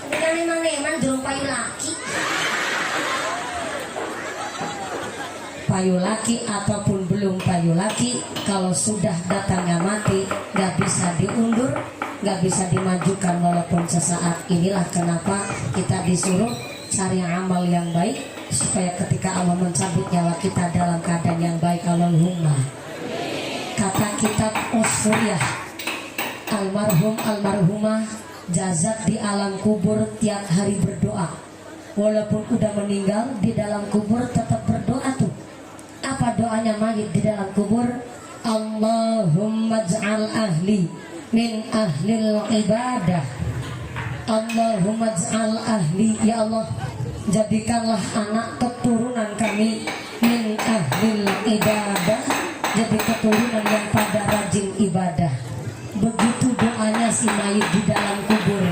Tapi kan emang durung payu laki. Payu laki ataupun belum payu laki, kalau sudah datangnya mati, gak bisa diundur, gak bisa dimajukan walaupun sesaat. Inilah kenapa kita disuruh cari amal yang baik, supaya ketika Allah mencabut nyawa kita dalam keadaan yang baik. Allahumma. Kata kitab Usfuriyah, almarhum almarhumah jazat di alam kubur tiap hari berdoa. Walaupun udah meninggal, di dalam kubur tetap berdoa tuh. Apa doanya mayit di dalam kubur? Allahumma ja'al ahli min ahlil ibadah. Allahumma ja'al ahli, ya Allah jadikanlah anak keturunan kami min ahlil ibadah, jadi keturunan yang pada rajin ibadah. Begitu doanya si mayit di dalam kubur.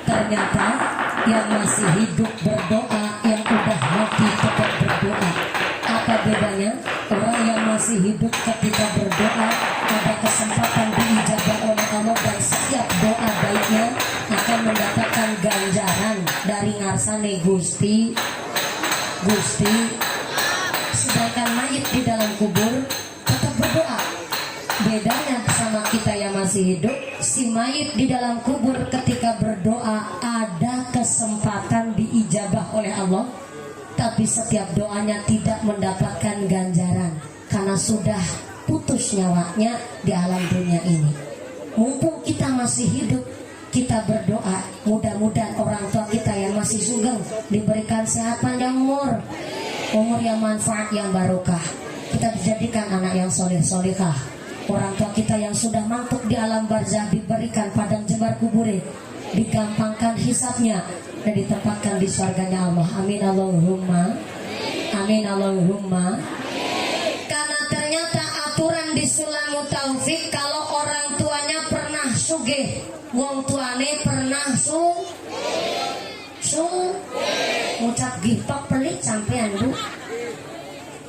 Ternyata yang masih hidup berdoa, yang udah mati tetap berdoa. Apa bedanya? Orang yang masih hidup ketika berdoa ada kesempatan diijabah oleh Allah, dan setiap doa baiknya akan mendapatkan ganjaran dari ngarsane Gusti. Sedangkan mayit di dalam kubur tetap berdoa di dalam kubur ketika berdoa ada kesempatan diijabah oleh Allah, tapi setiap doanya tidak mendapatkan ganjaran karena sudah putus nyawanya di alam dunia ini. Mumpung kita masih hidup, kita berdoa mudah-mudahan orang tua kita yang masih sugeng diberikan sehat panjang umur yang manfaat, yang barokah. Kita dijadikan anak yang soleh-solehah. Orang tua kita yang sudah mantuk di alam barzah diberikan padang jembar kubure, digampangkan hisabnya dan ditempatkan di surganya Allah. Amin Allahumma. Amin Allahumma. Karena ternyata aturan di Sulamut Taufik, kalau orang tuanya pernah sugih, wong tuane pernah ngucap gipok pelit sampean Bu.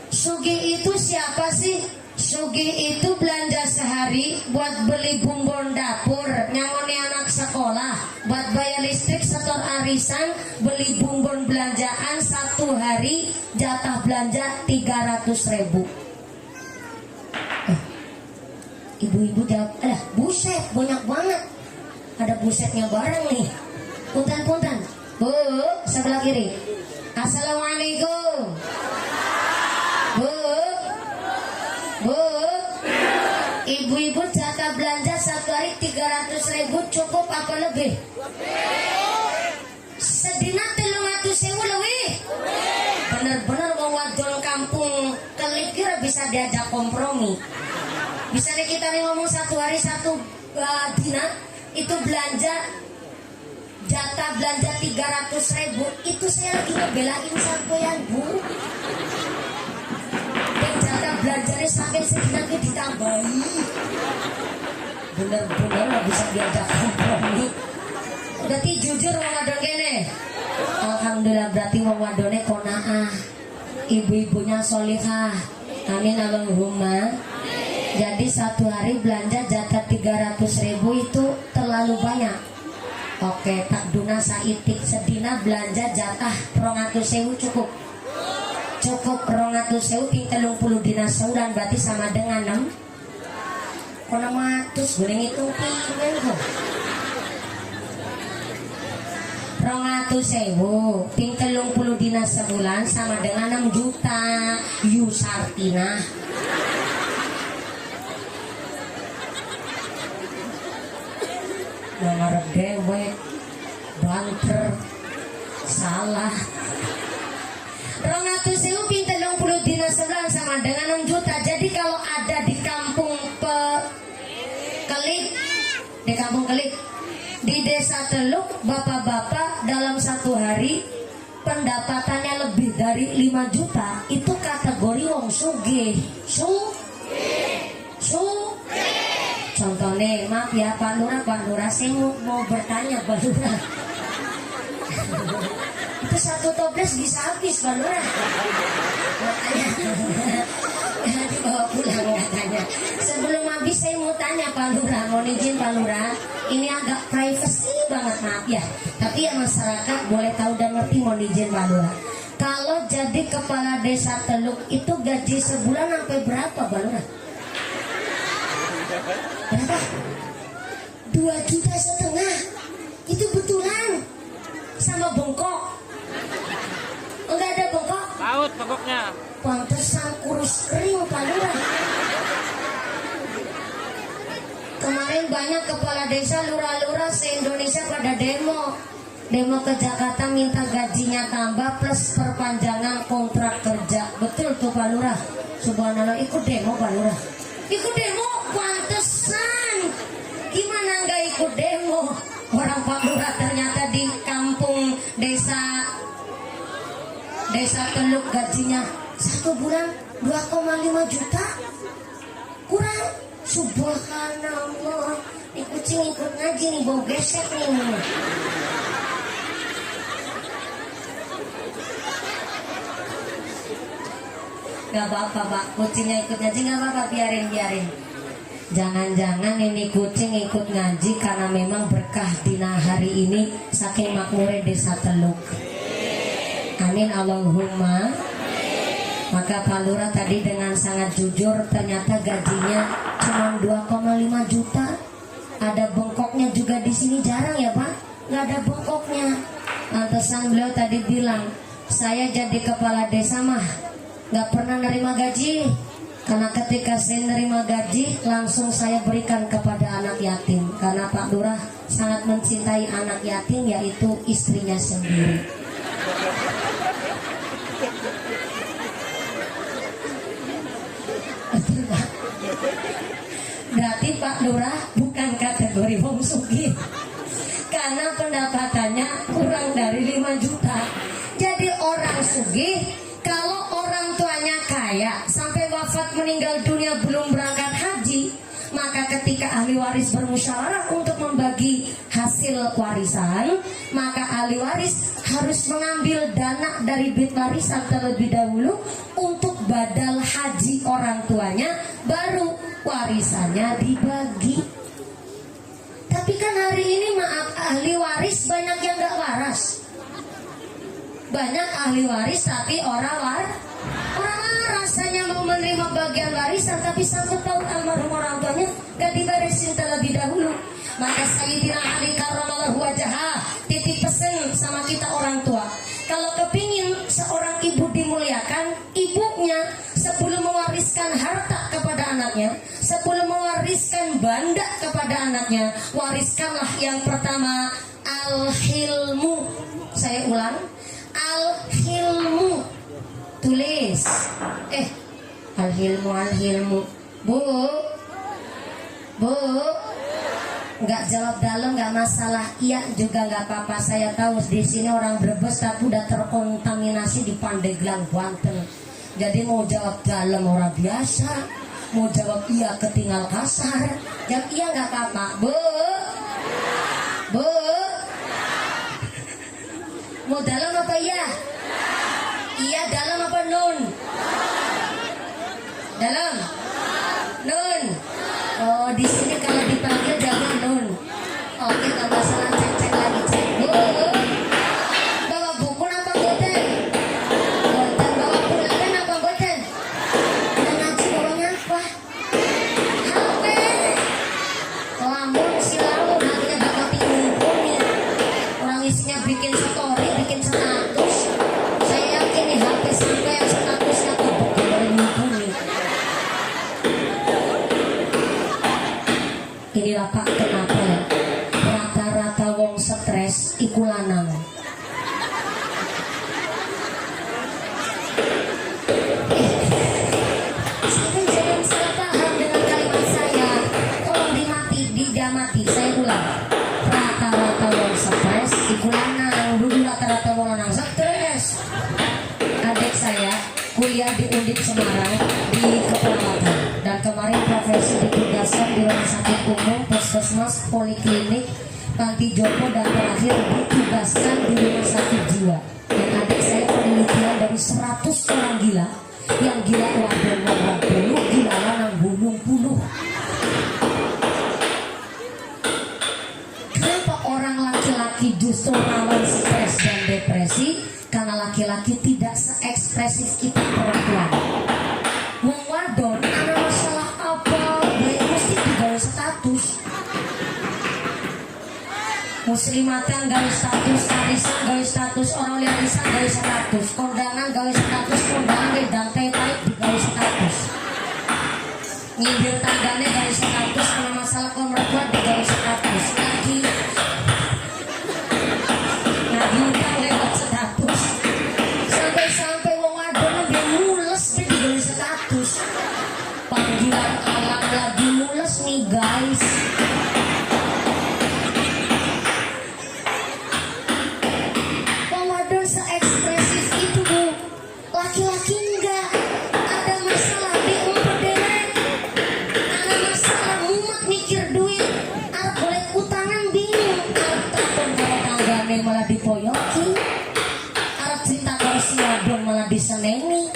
Sugih itu siapa sih? Sugih itu belanja sehari buat beli bumbon dapur, nyangoni anak sekolah, buat bayar listrik, setor arisan, beli bumbon belanjaan satu hari, jatah belanja 300.000. Ibu-ibu jawab, buset banyak banget. Ada busetnya bareng nih. Punten, Bu, sebelah kiri. Assalamualaikum. Bu, ibu-ibu jatah belanja satu hari 300.000 cukup apa lebih? Sedina 300.000 lebih. Bener-bener wong wadon kampung Kelip kira bisa diajak kompromi. Bisa nih kita nih ngomong satu hari satu dina itu belanja jatah belanja 300.000, itu saya lagi ngebelain sampean Bu. Dan jatah belanjanya sampai sedikit ditambahi. Bener-bener nggak bisa diajak kompromi. Berarti jujur wong wadon kene. Alhamdulillah, berarti wong wadone konaah, ibu-ibunya solihah. Amin Allahumma. Jadi satu hari belanja jatah 300.000 itu terlalu banyak. Oke, Pak Duna Saitik sedina belanja jatah 200.000 cukup. Cukup 200.000 ping 30 dina sebulan berarti sama dengan 6. Kono matus goreng itu pingin kok. 200.000 ping 30 dina sebulan sama dengan 6 juta. Yusartina. Nomor dewek banter salah. 200.000 ping 30 dina sebulan sama dengan 6 juta. Jadi kalau ada di kampung Kelip, di kampung Kelip, di desa Teluk, bapak-bapak dalam satu hari pendapatannya lebih dari 5 juta, itu kategori wong sugih. Contohnya, maaf ya Pak Lurah, saya mau bertanya Pak Lurah. Itu satu toples bisa habis Pak Lurah. Makanya dibawa pulang katanya. Sebelum habis saya mau tanya Pak Lurah, mohon izin Pak Lurah, ini agak privacy banget, maaf ya. Tapi ya masyarakat boleh tahu dan ngerti, mohon izin Pak Lurah. Kalau jadi kepala desa Teluk itu gaji sebulan sampai berapa Pak Lurah? Berapa? 2,5 juta. Itu betulan sama bengkok? Enggak ada bengkok? Laut bengkoknya. Pantesan kurus kering Pak Lurah. Kemarin banyak kepala desa, lurah-lurah se-Indonesia pada demo ke Jakarta minta gajinya tambah plus perpanjangan kontrak kerja. Betul tuh Pak Lurah. Subhanallah, ikut demo Pak Lurah. Ikut demo, pantesan. Gimana nggak ikut demo? Orang Pak Lurah ternyata di kampung desa Teluk gajinya 1 bulan 2,5 juta. Kurang. Subhanallah. Ini kucing ikut ngaji nih, bau gesek nih. Gak apa-apa Pak, kucingnya ikut ngaji gak apa-apa, biarin. Jangan-jangan ini kucing ikut ngaji karena memang berkah dina hari ini saking makmurnya desa Teluk. Amin Allahumma. Maka Pak Lurah tadi dengan sangat jujur ternyata gajinya cuma 2,5 juta. Ada bengkoknya bengkoknya juga di sini jarang ya Pak, nggak ada bengkoknya. Lantasan beliau tadi bilang, saya jadi kepala desa mah nggak pernah nerima gaji, karena ketika saya nerima gaji langsung saya berikan kepada anak yatim, karena Pak Lurah sangat mencintai anak yatim, yaitu istrinya sendiri. Berarti Pak Lurah bukan kategori wong sugih, karena pendapatannya kurang dari 5 juta. Jadi orang sugih kalau orang tuanya kaya sampai wafat meninggal dunia belum berangkat haji, maka ketika ahli waris bermusyawarah untuk membagi hasil warisan, maka ahli waris harus mengambil dana dari bait warisan terlebih dahulu untuk badal haji orang tuanya, baru warisannya dibagi. Tapi kan hari ini maaf, ahli waris banyak yang gak waras. Banyak ahli waris tapi orang waras rasanya mau menerima bagian warisan, tapi sangkut paut almarhum orang tuanya gak dibarisin terlebih dahulu. Maka Sayyidina Ali karramallahu wajhah titip pesan sama kita orang tua, kalau kepingin seorang ibu dimuliakan, ibunya sebelum mewariskan harta kepada anaknya, sebelum mewariskan banda kepada anaknya, wariskanlah yang pertama al-hilmu. Saya ulang, al-hilmu. Tulis. Al-hilmu. Bu, nggak jawab dalam nggak masalah, iya juga nggak apa-apa. Saya tahu di sini orang Brebes tapi udah terkontaminasi di Pandeglang, Banten. Jadi mau jawab dalam orang biasa, mau jawab iya ketinggal kasar. Jawab iya nggak apa-apa. Bu, mau dalam apa iya? Iya dalam apa nun? Dalam? Nun. Oh, di sini kalau dipanggil jangan nun. Oke, kalau masalah cek lagi cek. Bu, bawa buku apa goten? Goten bawa pulpen apa goten? Dan ngaji bawanya apa? HP. Lamun si lamun hatinya bakal tinggal nih. Orang isinya bikin story, bikin status. Saya yakin nih HP sampai yang statusnya kebuka dari mumpuni. Inilah Pak kenapa ya rata-rata wong stres iku lanang. Sampai jangan salah paham dengan kalimat saya. Tolong didamati. Saya ulang. Rata-rata wong stres iku lanang. Dulu rata-rata wong lanang stres. Adik saya kuliah di Undip Semarang di keperawatan, dan kemarin profesi ditugaskan di rumah sakit umum, puskesmas, poliklinik, panti jompo, dan terakhir ditugaskan di rumah sakit jiwa. Dan adik saya penelitian dari 100 orang gila, yang gila wadon, gila lanang bulung. Kenapa orang laki-laki justru rawan stres dan depresi? Karena laki-laki tidak seekspresif kita perempuan. Wong wadon ada masalah apa, baik mesti digawe status. Muslimatan gawe status, arisan gawe status, orang liarisan gawe status, kondangan gawe status, kondangan dan teh-teh digawe status. Nyindir tanggane gawe status, kalau masalah kaum mertua digawe status. Lagi utang lewat status. Sampai wong wadon dia mules digawe status. Panggilan alam lagi mules nih guys. Wong wadon seekspresif itu Bu, laki-laki enggak. Ada masalah diumpet dewek, ada masalah mumet mikir duit, arep golek utangan bingung, arep takon kalau tanggane malah dipoyoki, arep cerita kalau si wadon malah diseneni.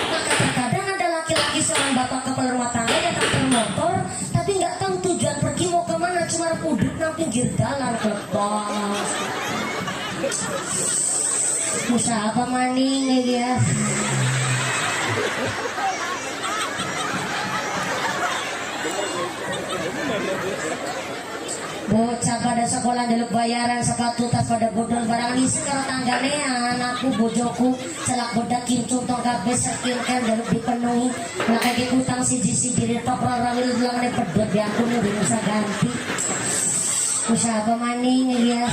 Maka terkadang ada laki-laki seorang bapak kepala rumah tangga yang tak motor, tapi nggak tahu tujuan pergi mau kemana, cuma udut nang pinggir jalan kebas. Usaha apa maning ya? bocah pada sekolah jaluk bayaran sepatu tas pada bodol barang isi kalau tanggane anakku bojoku celak bedak kincung tong kabeh skincare jaluk dipenuhi lah kayak utang siji-siji top rawil bilang nih pedot di aku nih bisa ganti usaha apa maning ya.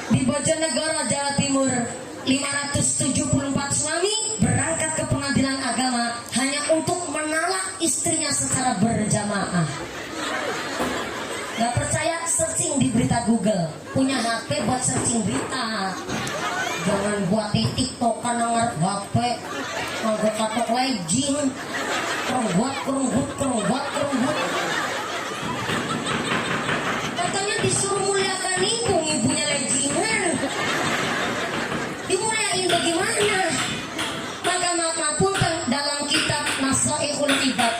Di Bojonegoro, Jawa Timur, 574 suami berangkat ke pengadilan agama hanya untuk menalak istrinya secara berjamaah. Gak percaya, searching di berita Google. Punya HP buat searching berita. Jangan buat TikTok karena ngarep HP. Nggak katok legging. Kerunggut. Katanya disuruh muliakan ibunya leggingan. Dimuliain bagaimana? Maka maafun dalam kitab Nasaihul Ibad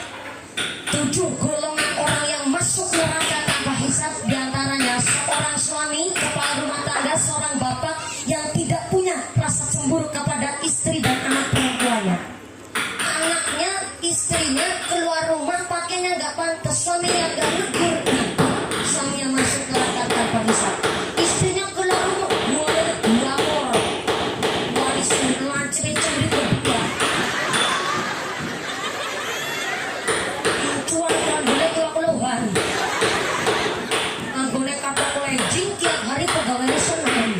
7 golongan orang yang masuk neraka tanpa hisab, diantaranya seorang suami, kepala rumah tangga, seorang bapak yang tidak punya rasa cemburu kepada istri dan anak perempuannya. Anaknya, istrinya keluar rumah pakainya nggak pantas, suaminya nggak negur, suaminya masuk neraka tanpa hisab. Istrinya keluar rumah mulai glamor, mulai senang ciri-ciri berdua. Cuan kan boleh keluar-keluar. Anggone kapak legging tiap hari pegawainya senang.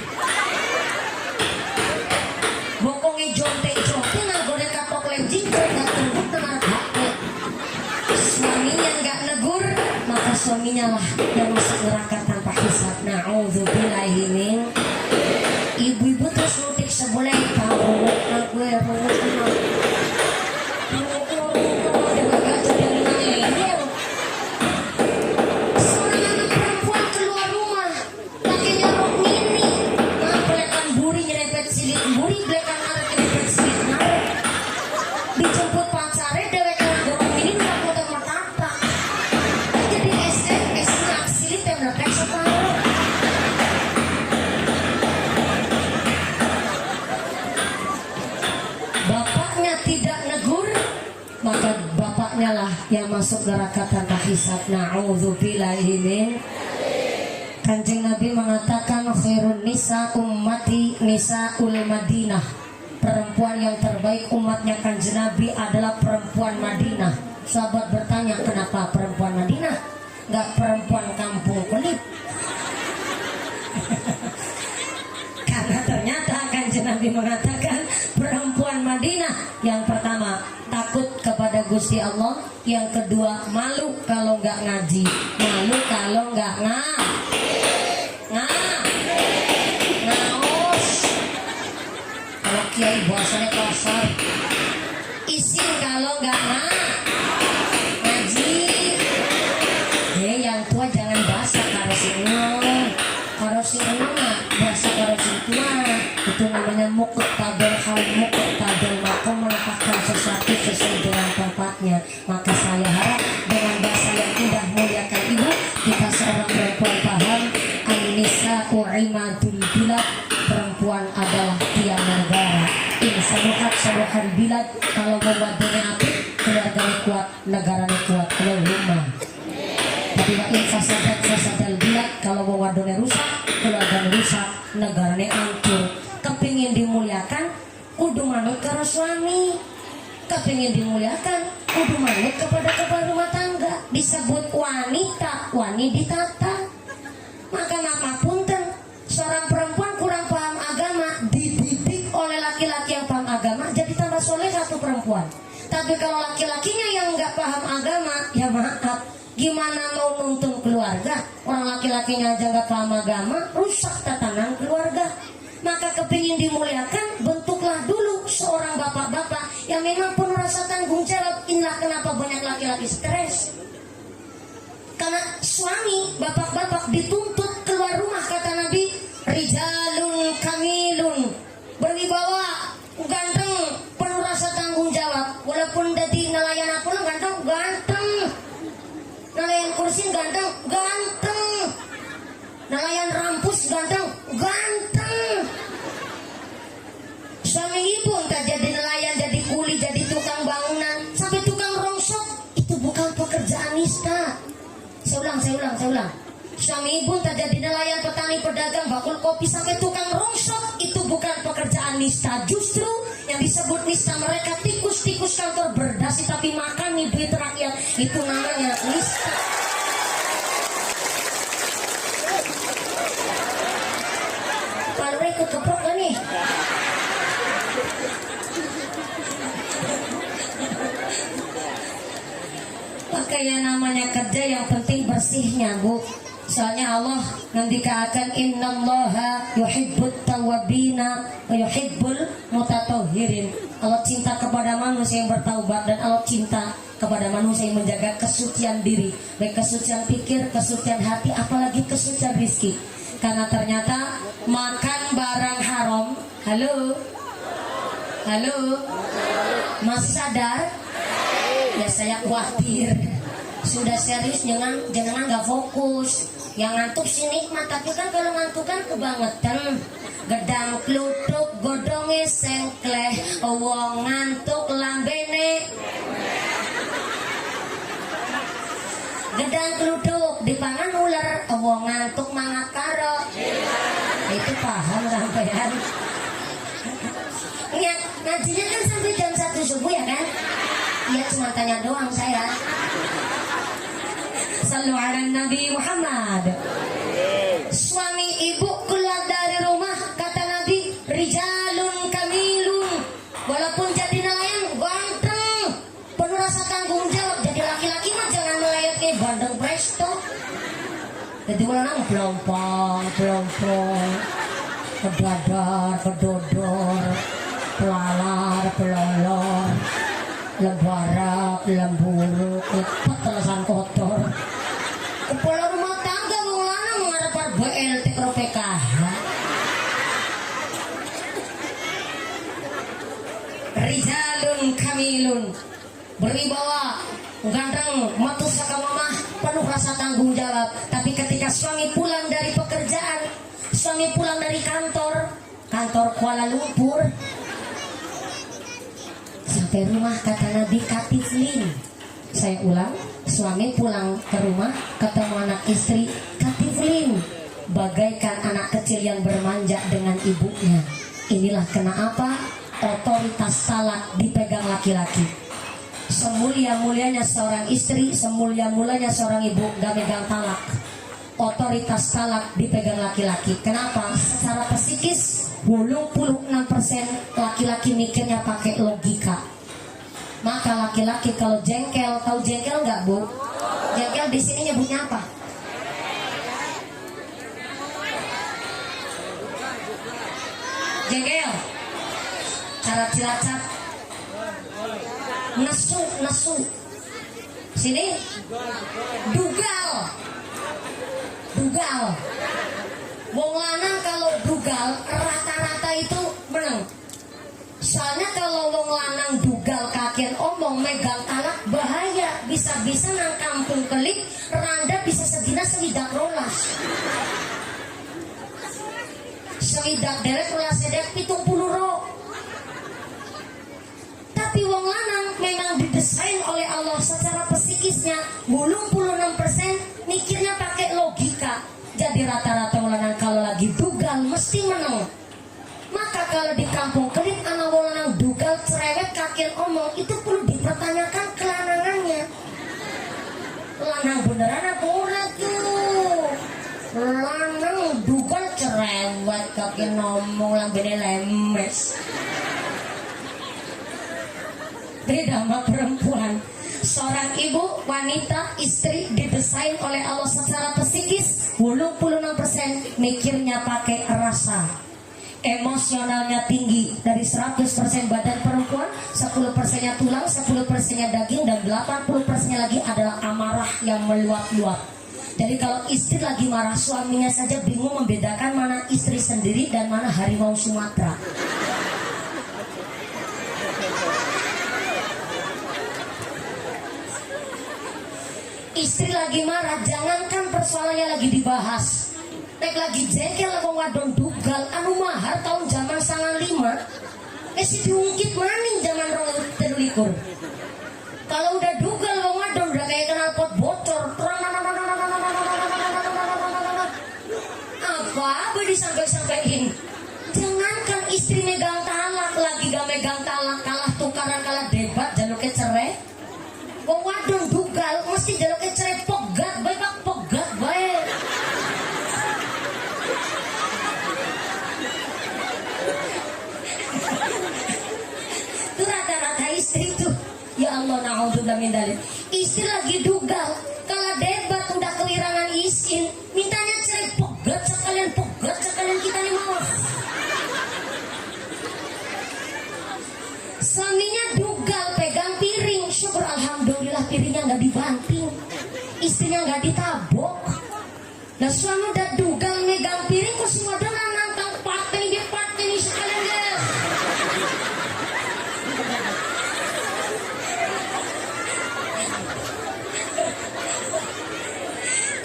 Bokongi jonte-jonte anggone kapak legging nggak terbuk dengan HP. Suaminya nggak negur, maka suaminya lah yang masuk neraka tanpa hisab. Na'udzubillahi min. Ibu-ibu terus nutik sebelah tahu aku ya seorang anak perempuan keluar rumah pakainya rok mini, belekan buri nyerempet silit buri, belekan anak nyerempet silit narik, dijemput pacarnya dewekan rok mini nggak foto matata, jadi SMS nak silit yang melepek separuh. Bapaknya tidak negur, maka bapaknya lah yang masuk neraka tanpa hisab. Na'udzubillahi min. Kanjeng Nabi mengatakan khairun nisa ummati nisaul Madinah. Perempuan yang terbaik umatnya Kanjeng Nabi adalah perempuan Madinah. Sahabat bertanya, kenapa perempuan Madinah? Enggak perempuan kampung Kelip. Karena ternyata Kanjeng Nabi mengatakan perempuan Madinah yang pertama takut kepada Gusti Allah, yang kedua malu kalau nggak ngaji, malu kalau nggak ngaos. Kalau kiai bahasanya kasar, isin kalau nggak ngaji. Yang tua jangan bahasa karo si enak bahasa karo si tua. Itu namanya mukut tabel hal, mukut tabel maka meletakkan sesuatu sesuai dengan tempatnya. Maka saya harap dengan bahasa yang indah muliakan ibu, kita seorang perempuan paham an-nisa'u imadul bilad, perempuan adalah tiang negara. Ini saluhat bilad, kalau membuatnya api keluarganya kuat, negaranya kuat, kalau rumah. Tapi in fasadal bilad, kalau membuatnya rusak, keluarganya rusak, negaranya hancur. Kepingin dimuliakan, kudu manut karo suami. Kepingin dimuliakan, kudu manut kepada kepala rumah tangga. Disebut wanita, wani ditata. Maka ngapunten, seorang perempuan kurang paham agama, dididik oleh laki-laki yang paham agama, jadi tambah soleh satu perempuan. Tapi kalau laki-lakinya yang nggak paham agama, ya maaf, gimana mau nuntun keluarga? Orang laki-lakinya aja nggak paham agama, rusak tatanan keluarga. Maka kepingin dimuliakan, bentuklah dulu seorang bapak-bapak yang memang penuh rasa tanggung jawab. Inilah kenapa banyak laki-laki stres. Karena suami, bapak-bapak dituntut keluar rumah, kata Nabi, rijalun kamilun, berwibawa, ganteng, penuh rasa tanggung jawab. Walaupun dari nelayan apa lo ganteng, nelayan kursi ganteng, nelayan rampus ganteng. Suami ibu entah jadi nelayan, jadi kuli, jadi tukang bangunan, sampai tukang saya ulang. Suami ibu terjadi nelayan, petani, pedagang, bakul kopi sampai tukang rongsok, itu bukan pekerjaan nista. Justru yang disebut nista mereka tikus-tikus kantor berdasi tapi makan nih duit rakyat, itu namanya nista. Kalau ikut keprok gak nih? Pakai yang namanya kerja, yang penting bersihnya, Bu. Soalnya Allah ngendikakan innallaha yuhibbut tawwabina wa yuhibbul mutatahhirin. Allah cinta kepada manusia yang bertaubat, dan Allah cinta kepada manusia yang menjaga kesucian diri, baik kesucian pikir, kesucian hati, apalagi kesucian rizki. Karena ternyata makan barang haram, halo, masih sadar? Ya saya khawatir. Sudah serius, jangan nggak fokus. Yang ngantuk sih nikmat, tapi kan kalau ngantuk kan kebangetan. Gedang kluthuk godhonge sengkleh, wong ngantuk lambene. Gedang kluthuk dipangan ular, wong ngantuk mangat karo. Itu paham sampean? Ya, ngajinya kan sampai jam 1 subuh ya kan? Iya, cuma tanya doang saya. Sallu ala Nabi Muhammad. Suami ibu keluar dari rumah, kata Nabi, rijalun kamilun. Walaupun jadi nelayan ganteng, penuh rasa tanggung jawab. Jadi laki-laki mah jangan melayat kayak bandeng presto. Jadi orang pelompong, kedadar, kedodor, pelalar, pelolor, lembarak, lemburuk, lepet telesan kotor. Kepala rumah tangga wong lanang ngarep BLT karo PKH. Rijalun kamilun, berwibawa, ganteng, metu saka mamah, penuh rasa tanggung jawab. Tapi ketika suami pulang dari pekerjaan, suami pulang dari kantor Kuala Lumpur, sampai rumah kata Nabi katiflin. Saya ulang, suami pulang ke rumah ketemu anak istri katiflin, bagaikan anak kecil yang bermanja dengan ibunya. Inilah kenapa otoritas talak dipegang laki-laki. Semulia-mulianya seorang istri, semulia-mulianya seorang ibu gak megang talak. Otoritas talak dipegang laki-laki. Kenapa? Secara psikis 86% laki-laki mikirnya pakai logika. Maka laki-laki kalau jengkel, tahu jengkel nggak, Bu? Jengkel di sini nyebutnya apa? Jengkel. Cara Cilacap. Nesu. Sini. Dugal. Wong lanang kalau dugal rata-rata itu menang. Soalnya kalau wong lanang dugal kakian omong megang talak bahaya. Bisa-bisa nang kampung kelik randa bisa sedina sewidak rolas. Sewidak derek rolas sedek 70 ro. Tapi wong lanang memang didesain oleh Allah secara psikisnya 86% mikirnya pakai logika. Jadi rata-rata wong lanang kalau lagi dugal mesti menang. Maka kalau di kampung kelik anak wong lanang dugal cerewet kakian omong, itu perlu dipertanyakan kelanangannya. Lanang beneran apa ora tuh? Lanang dugal cerewet kakian omong lambene lemes. Beda sama perempuan. Seorang ibu, wanita, istri didesain oleh Allah secara psikis 86% mikirnya pakai rasa. Emosionalnya tinggi. Dari 100% badan perempuan, 10%-nya tulang, 10%-nya daging, dan 80%-nya lagi adalah amarah yang meluap-luap. Jadi kalau istri lagi marah, suaminya saja bingung membedakan mana istri sendiri dan mana harimau Sumatera. Istri lagi marah, jangankan persoalannya lagi dibahas, nek lagi jengkel wong wadon dugal anu mahar tahun zaman 95 si diungkit maning zaman 2023. Kalau udah dugal wong wadon udah kayak kenal pot bocor, Wah, boleh disampai-sampaiin. Jangankan istri megang talak, lagi gak megang talak, kalah tukaran, kalah debat, jaluknya cerai. Wong wadon dugal, mesti jaluknya cerai pegat, baik pak pegat, baik. Itu rata-rata istri tuh. Ya Allah, na'udzubillah min dzalik. Istri lagi dugal, kalau debat udah kewirangan isin, mintanya cerai pegat sekalian kita nih mau. Suaminya dugal pegang piring, syukur alhamdulillah piringnya nggak dibanting, istrinya nggak ditabok. Nah suami udah dugal megang piring, kok semua udah nantang paten ini sekalian guys.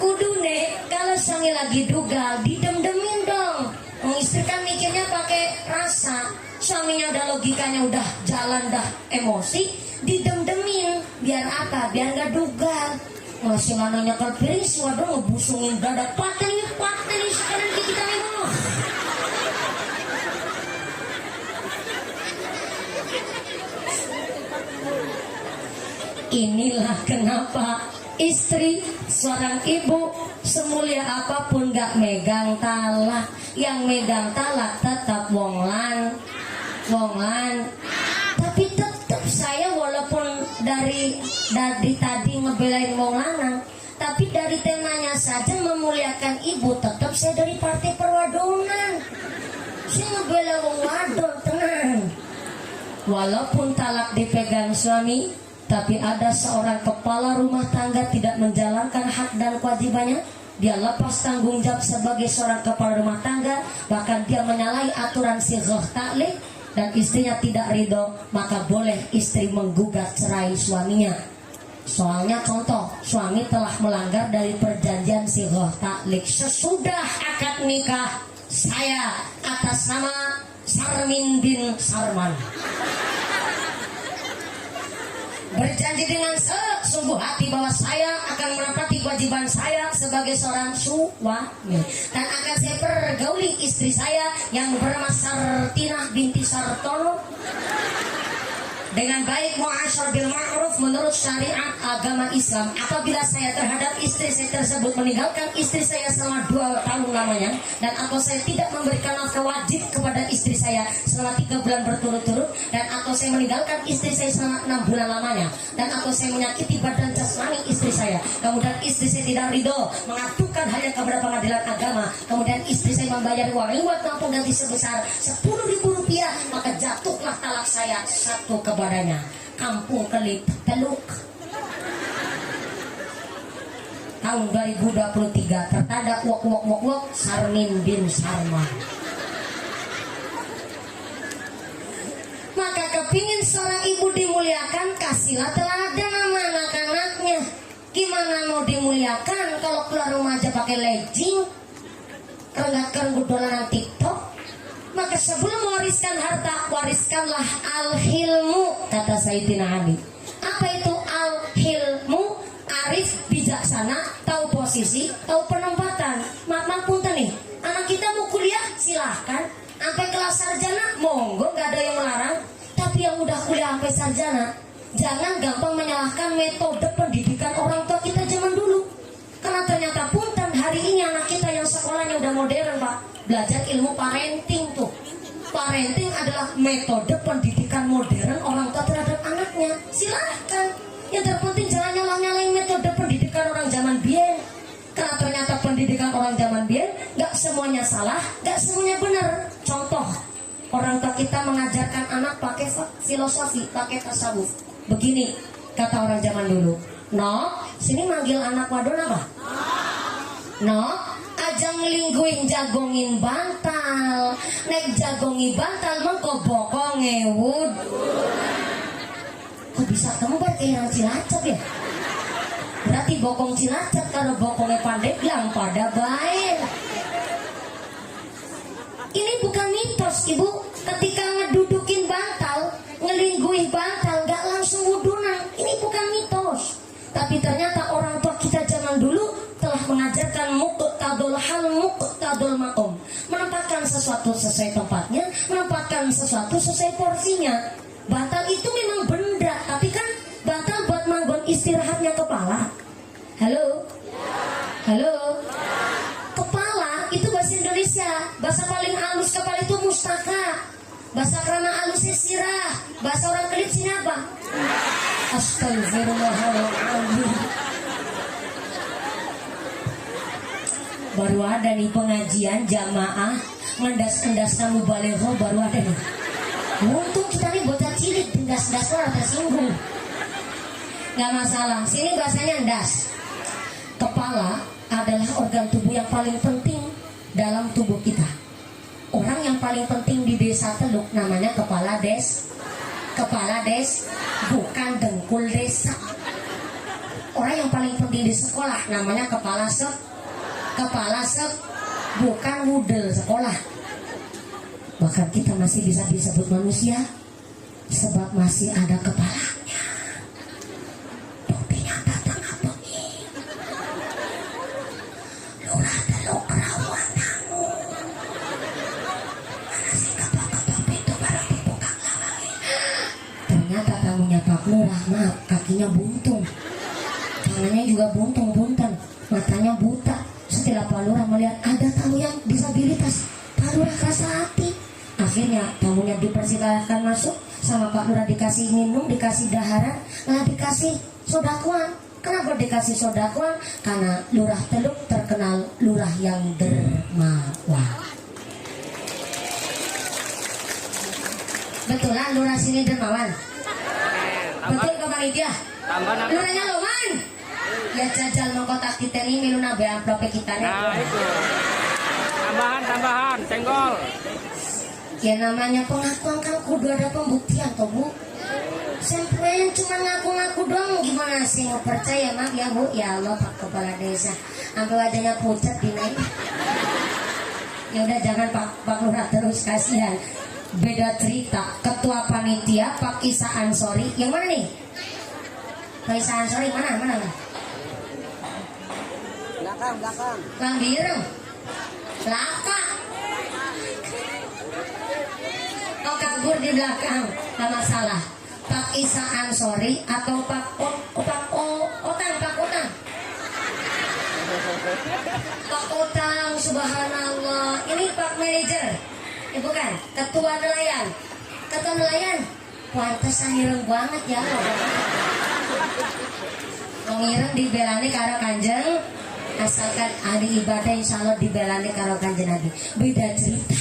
Kudune kalau suami lagi dugal didem-demin dong. Istri kan mikirnya pakai rasa, suaminya udah logikanya udah jalan dah emosi, didem-demin biar apa? Biar nggak dugal. Masih mananya ke piring, si waduh ngebusungin dada paten ini sekalian kita nih mau. Inilah kenapa istri seorang ibu semulia apapun gak megang talak. Yang megang talak tetap wonglan. Tapi tetap saya walaupun dari tadi ngebelain wong lanang, tapi dari temanya saja memuliakan ibu, tetap saya dari partai perwadonan. Saya ngebela wong wadon tenang. Walaupun talak dipegang suami, tapi ada seorang kepala rumah tangga tidak menjalankan hak dan kewajibannya, dia lepas tanggung jawab sebagai seorang kepala rumah tangga, bahkan dia menyalahi aturan sighah ta'liq dan istrinya tidak ridho, maka boleh istri menggugat cerai suaminya. Soalnya contoh, suami telah melanggar dari perjanjian sighah ta'liq. Sesudah akad nikah saya atas nama Sarmin bin Sarman berjanji dengan sesungguh hati bahwa saya akan menepati kewajiban saya sebagai seorang suami dan akan saya pergauli istri saya yang bernama Sartinah binti Sartono dengan baik, mu'asyar bil ma'ruf menurut syariat agama Islam. Apabila saya terhadap istri saya tersebut meninggalkan istri saya selama 2 tahun lamanya, dan atau saya tidak memberikan nafkah wajib kepada istri saya selama 3 bulan berturut-turut, dan atau saya meninggalkan istri saya selama 6 bulan lamanya, dan atau saya menyakiti badan jasmani istri saya, kemudian istri saya tidak ridho mengadukan hanya kepada pengadilan agama, kemudian istri saya membayar uang liwat maupun ganti sebesar Rp10.000, maka jatuhlah talak saya satu kepadanya. Kampung Kelip Teluk tahun 2023 tertanda wok Sarmin bin Sarman. Maka kepingin seorang ibu dimuliakan, kasihlah teladan sama anak-anaknya. Gimana mau dimuliakan kalau keluar rumah aja pakai legging, kerenggat-kerenggut dolanan TikTok? Maka sebelum mewariskan harta, wariskanlah al-hilmu, kata Sayyidina Ali. Apa itu al-hilmu? Arif, bijaksana, tahu posisi, tahu penempatan. Maaf punten nih, anak kita mau kuliah silahkan, sampai kelas sarjana monggo, gak ada yang melarang. Tapi yang udah kuliah sampai sarjana, jangan gampang menyalahkan metode pendidikan orang tua kita zaman dulu. Karena ternyata punten hari ini anak kita yang sekolahnya udah modern, Pak, belajar ilmu parenting tuh. Parenting adalah metode pendidikan modern orang tua terhadap anaknya. Silahkan. Yang terpenting jangan nyalahin metode pendidikan orang zaman biyen. Karena ternyata pendidikan orang zaman biyen gak semuanya salah, gak semuanya benar. Contoh, orang tua kita mengajarkan anak pakai filosofi, pakai tasawuf. Begini kata orang zaman dulu. No, sini manggil anak wadon apa? No, aja ngelingguin jagongin bantal. Nek jagongi bantal mengko bokonge wud. Kok bisa kamu kayak yang Cilacap ya? Berarti bokong Cilacap kalau bokongnya Pandeglang pada baik. Ini bukan mitos, Ibu. Ketika ngedudukin bantal, ngelingguin bantal, gak langsung wudunan. Ini bukan mitos. Tapi ternyata orang tua kita zaman dulu telah mengajarkan muqtadul hal muqtadul maqam. Menempatkan sesuatu sesuai tempatnya, menempatkan sesuatu sesuai porsinya. Batal itu memang benda, tapi kan batal buat manggon istirahatnya kepala. Halo? Halo? Kepala itu bahasa Indonesia. Bahasa paling halus kepala itu mustaka. Bahasa kerana halusnya sirah. Bahasa orang kelit sini apa? Astagfirullahaladzim. Baru ada nih pengajian jamaah ngendas-ngendas kamu baleho, baru ada nih. Untung kita nih bocah cilik, ndas-ndas orang tersinggung. Gak masalah, sini bahasanya ndas. Kepala adalah organ tubuh yang paling penting dalam tubuh kita. Orang yang paling penting di desa Teluk namanya kepala des. Kepala des, bukan dengkul desa. Orang yang paling penting di sekolah namanya kepala sep. Kepala sep, bukan wudel sekolah. Bahkan kita masih bisa disebut manusia sebab masih ada kepalanya. Topinya datang apa nih? Lurah Teluk Rawan Hangu. Mana sih ketok-ketok pintu barang dibuka lawang. Ternyata tamunya Pak Lurah, maaf, kakinya buntung, tangannya juga buntung-buntung, matanya buta. Setelah Pak Lurah melihat ada tamu yang disabilitas, Pak Lurah rasa hati. Akhirnya tamunya dipersilakan masuk, sama Pak Lurah dikasih minum, dikasih daharan, malah dikasih sodakuan. Kenapa dikasih sodakuan? Karena Lurah Teluk terkenal lurah yang dermawan. Betulan lurah sini dermawan? Betul ke Bang Idya? Lurahnya Loman? Ya jajal mengkotak kita ini miluna be amplop kita nih. Nah itu tambahan senggol. Ya namanya pengakuan kan kudu ada pembuktian toh Bu. Sampai cuma ngaku-ngaku doang gimana sih nggak percaya mak ya Bu. Ya Allah Pak Kepala Desa sampai wajahnya pucat dinaik. Ya udah jangan Pak Lurah terus, kasihan. Beda cerita ketua panitia Pak Isa Ansori yang mana nih? Pak Isa Ansori mana? Belakang. Bang Bireng. Belakang. Oh kabur di belakang, gak masalah. Pak Isa Ansori atau Pak Otang, subhanallah. Ini Pak Manajer. Bukan, ketua nelayan. Pantesan ireng banget ya. Ngireng dibelani karo Kanjeng. Asalkan ada ibadah insya Allah dibelani karo Kanjeng Nabi. Beda cerita.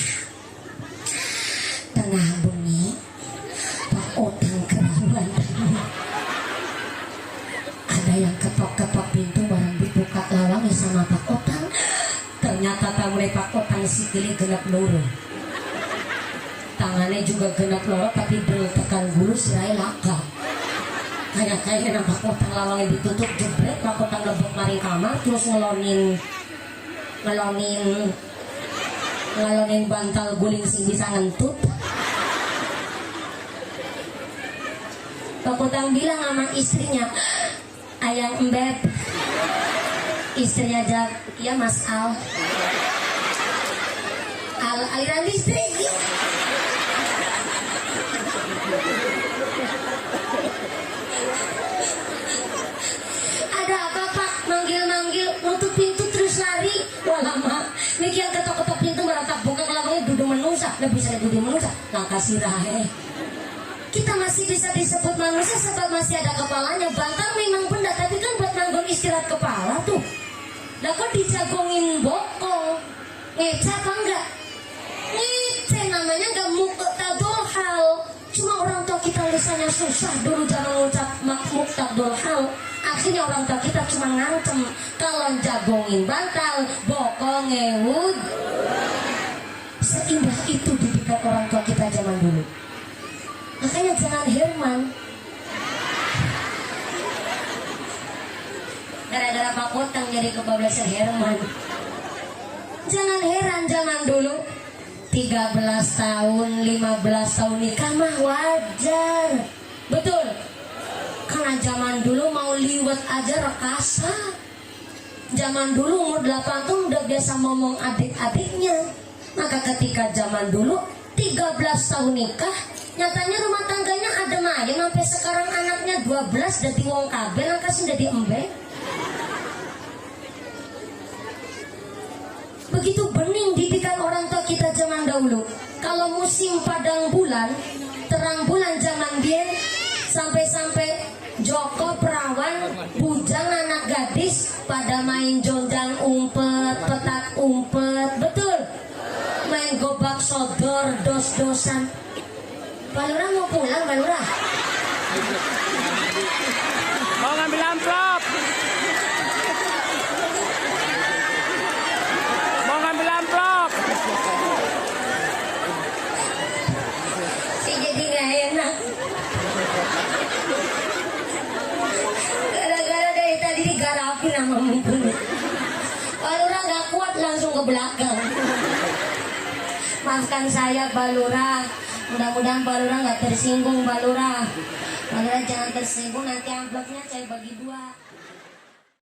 Tengah bengi Pak Otang kerahuan. Ada yang ketok-ketok pintu, barang dibuka lawang sama Pak Otang. Ternyata tamu Pak Otang sikili genap loro. Tangannya juga genap loro, tapi bel tekan bulu sirai laka. Kayak Pak Otang lawangnya ditutup jebret, Pak Otang lebok mari kamar terus ngelonin bantal guling sing bisa ngentut. Pak Otang bilang sama istrinya, ayang embeb. Istrinya jawab, iya Mas Al. Aliran listrik. Ada apa Pak? Manggil-manggil, nutup pintu terus lari. Wah lama. Mikir ketok-ketok pintu beratap buka kelabangnya duduk menusa. Lebih sering duduk menusa. Langkah sirahe. Kita masih bisa disebut manusia sebab masih ada kepalanya. Bantal memang benda, tapi kan buat nanggung istirahat kepala tuh. Lah kok dijagongin bokong? Ngece apa enggak? Ngece namanya enggak muqtadul hal. Cuma orang tua kita lisannya susah dulu jangan ngucap muqtadul hal. Akhirnya orang tua kita cuma ngancem kalau jagongin bantal, bokong ngewud. Seindah itu didikan orang tua kita zaman dulu. Makanya jangan Herman. Gara-gara Pak Otang jadi kebablasan Herman. Jangan heran zaman dulu 13 tahun, 15 tahun nikah mah wajar. Betul. Karena zaman dulu mau liwat aja rekasa. Zaman dulu umur 8 tuh udah biasa ngomong adik-adiknya. Maka ketika zaman dulu 13 tahun nikah, nyatanya rumah tangganya adem aja. Sampai sekarang anaknya 12 dari wong kabel, angkasnya dari embeng. Begitu bening didikan orang tua kita zaman dahulu. Kalau musim padang bulan, terang bulan zaman biyen, sampai-sampai Joko perawan, bujang anak gadis pada main jonjang umpet, petak umpet, betul? Main gobak sodor, dos-dosan. Balura mau pulang, Balura? Mau ngambil amplop. Mau ngambil amplop. Saya jadi gak enak. Gara-gara dari tadi digarapin sama mumpun. Balura gak kuat langsung ke belakang. Maafkan saya Balura. Mudah-mudahan Balura gak tersinggung Balura. Balura jangan tersinggung, nanti amplopnya saya bagi 2.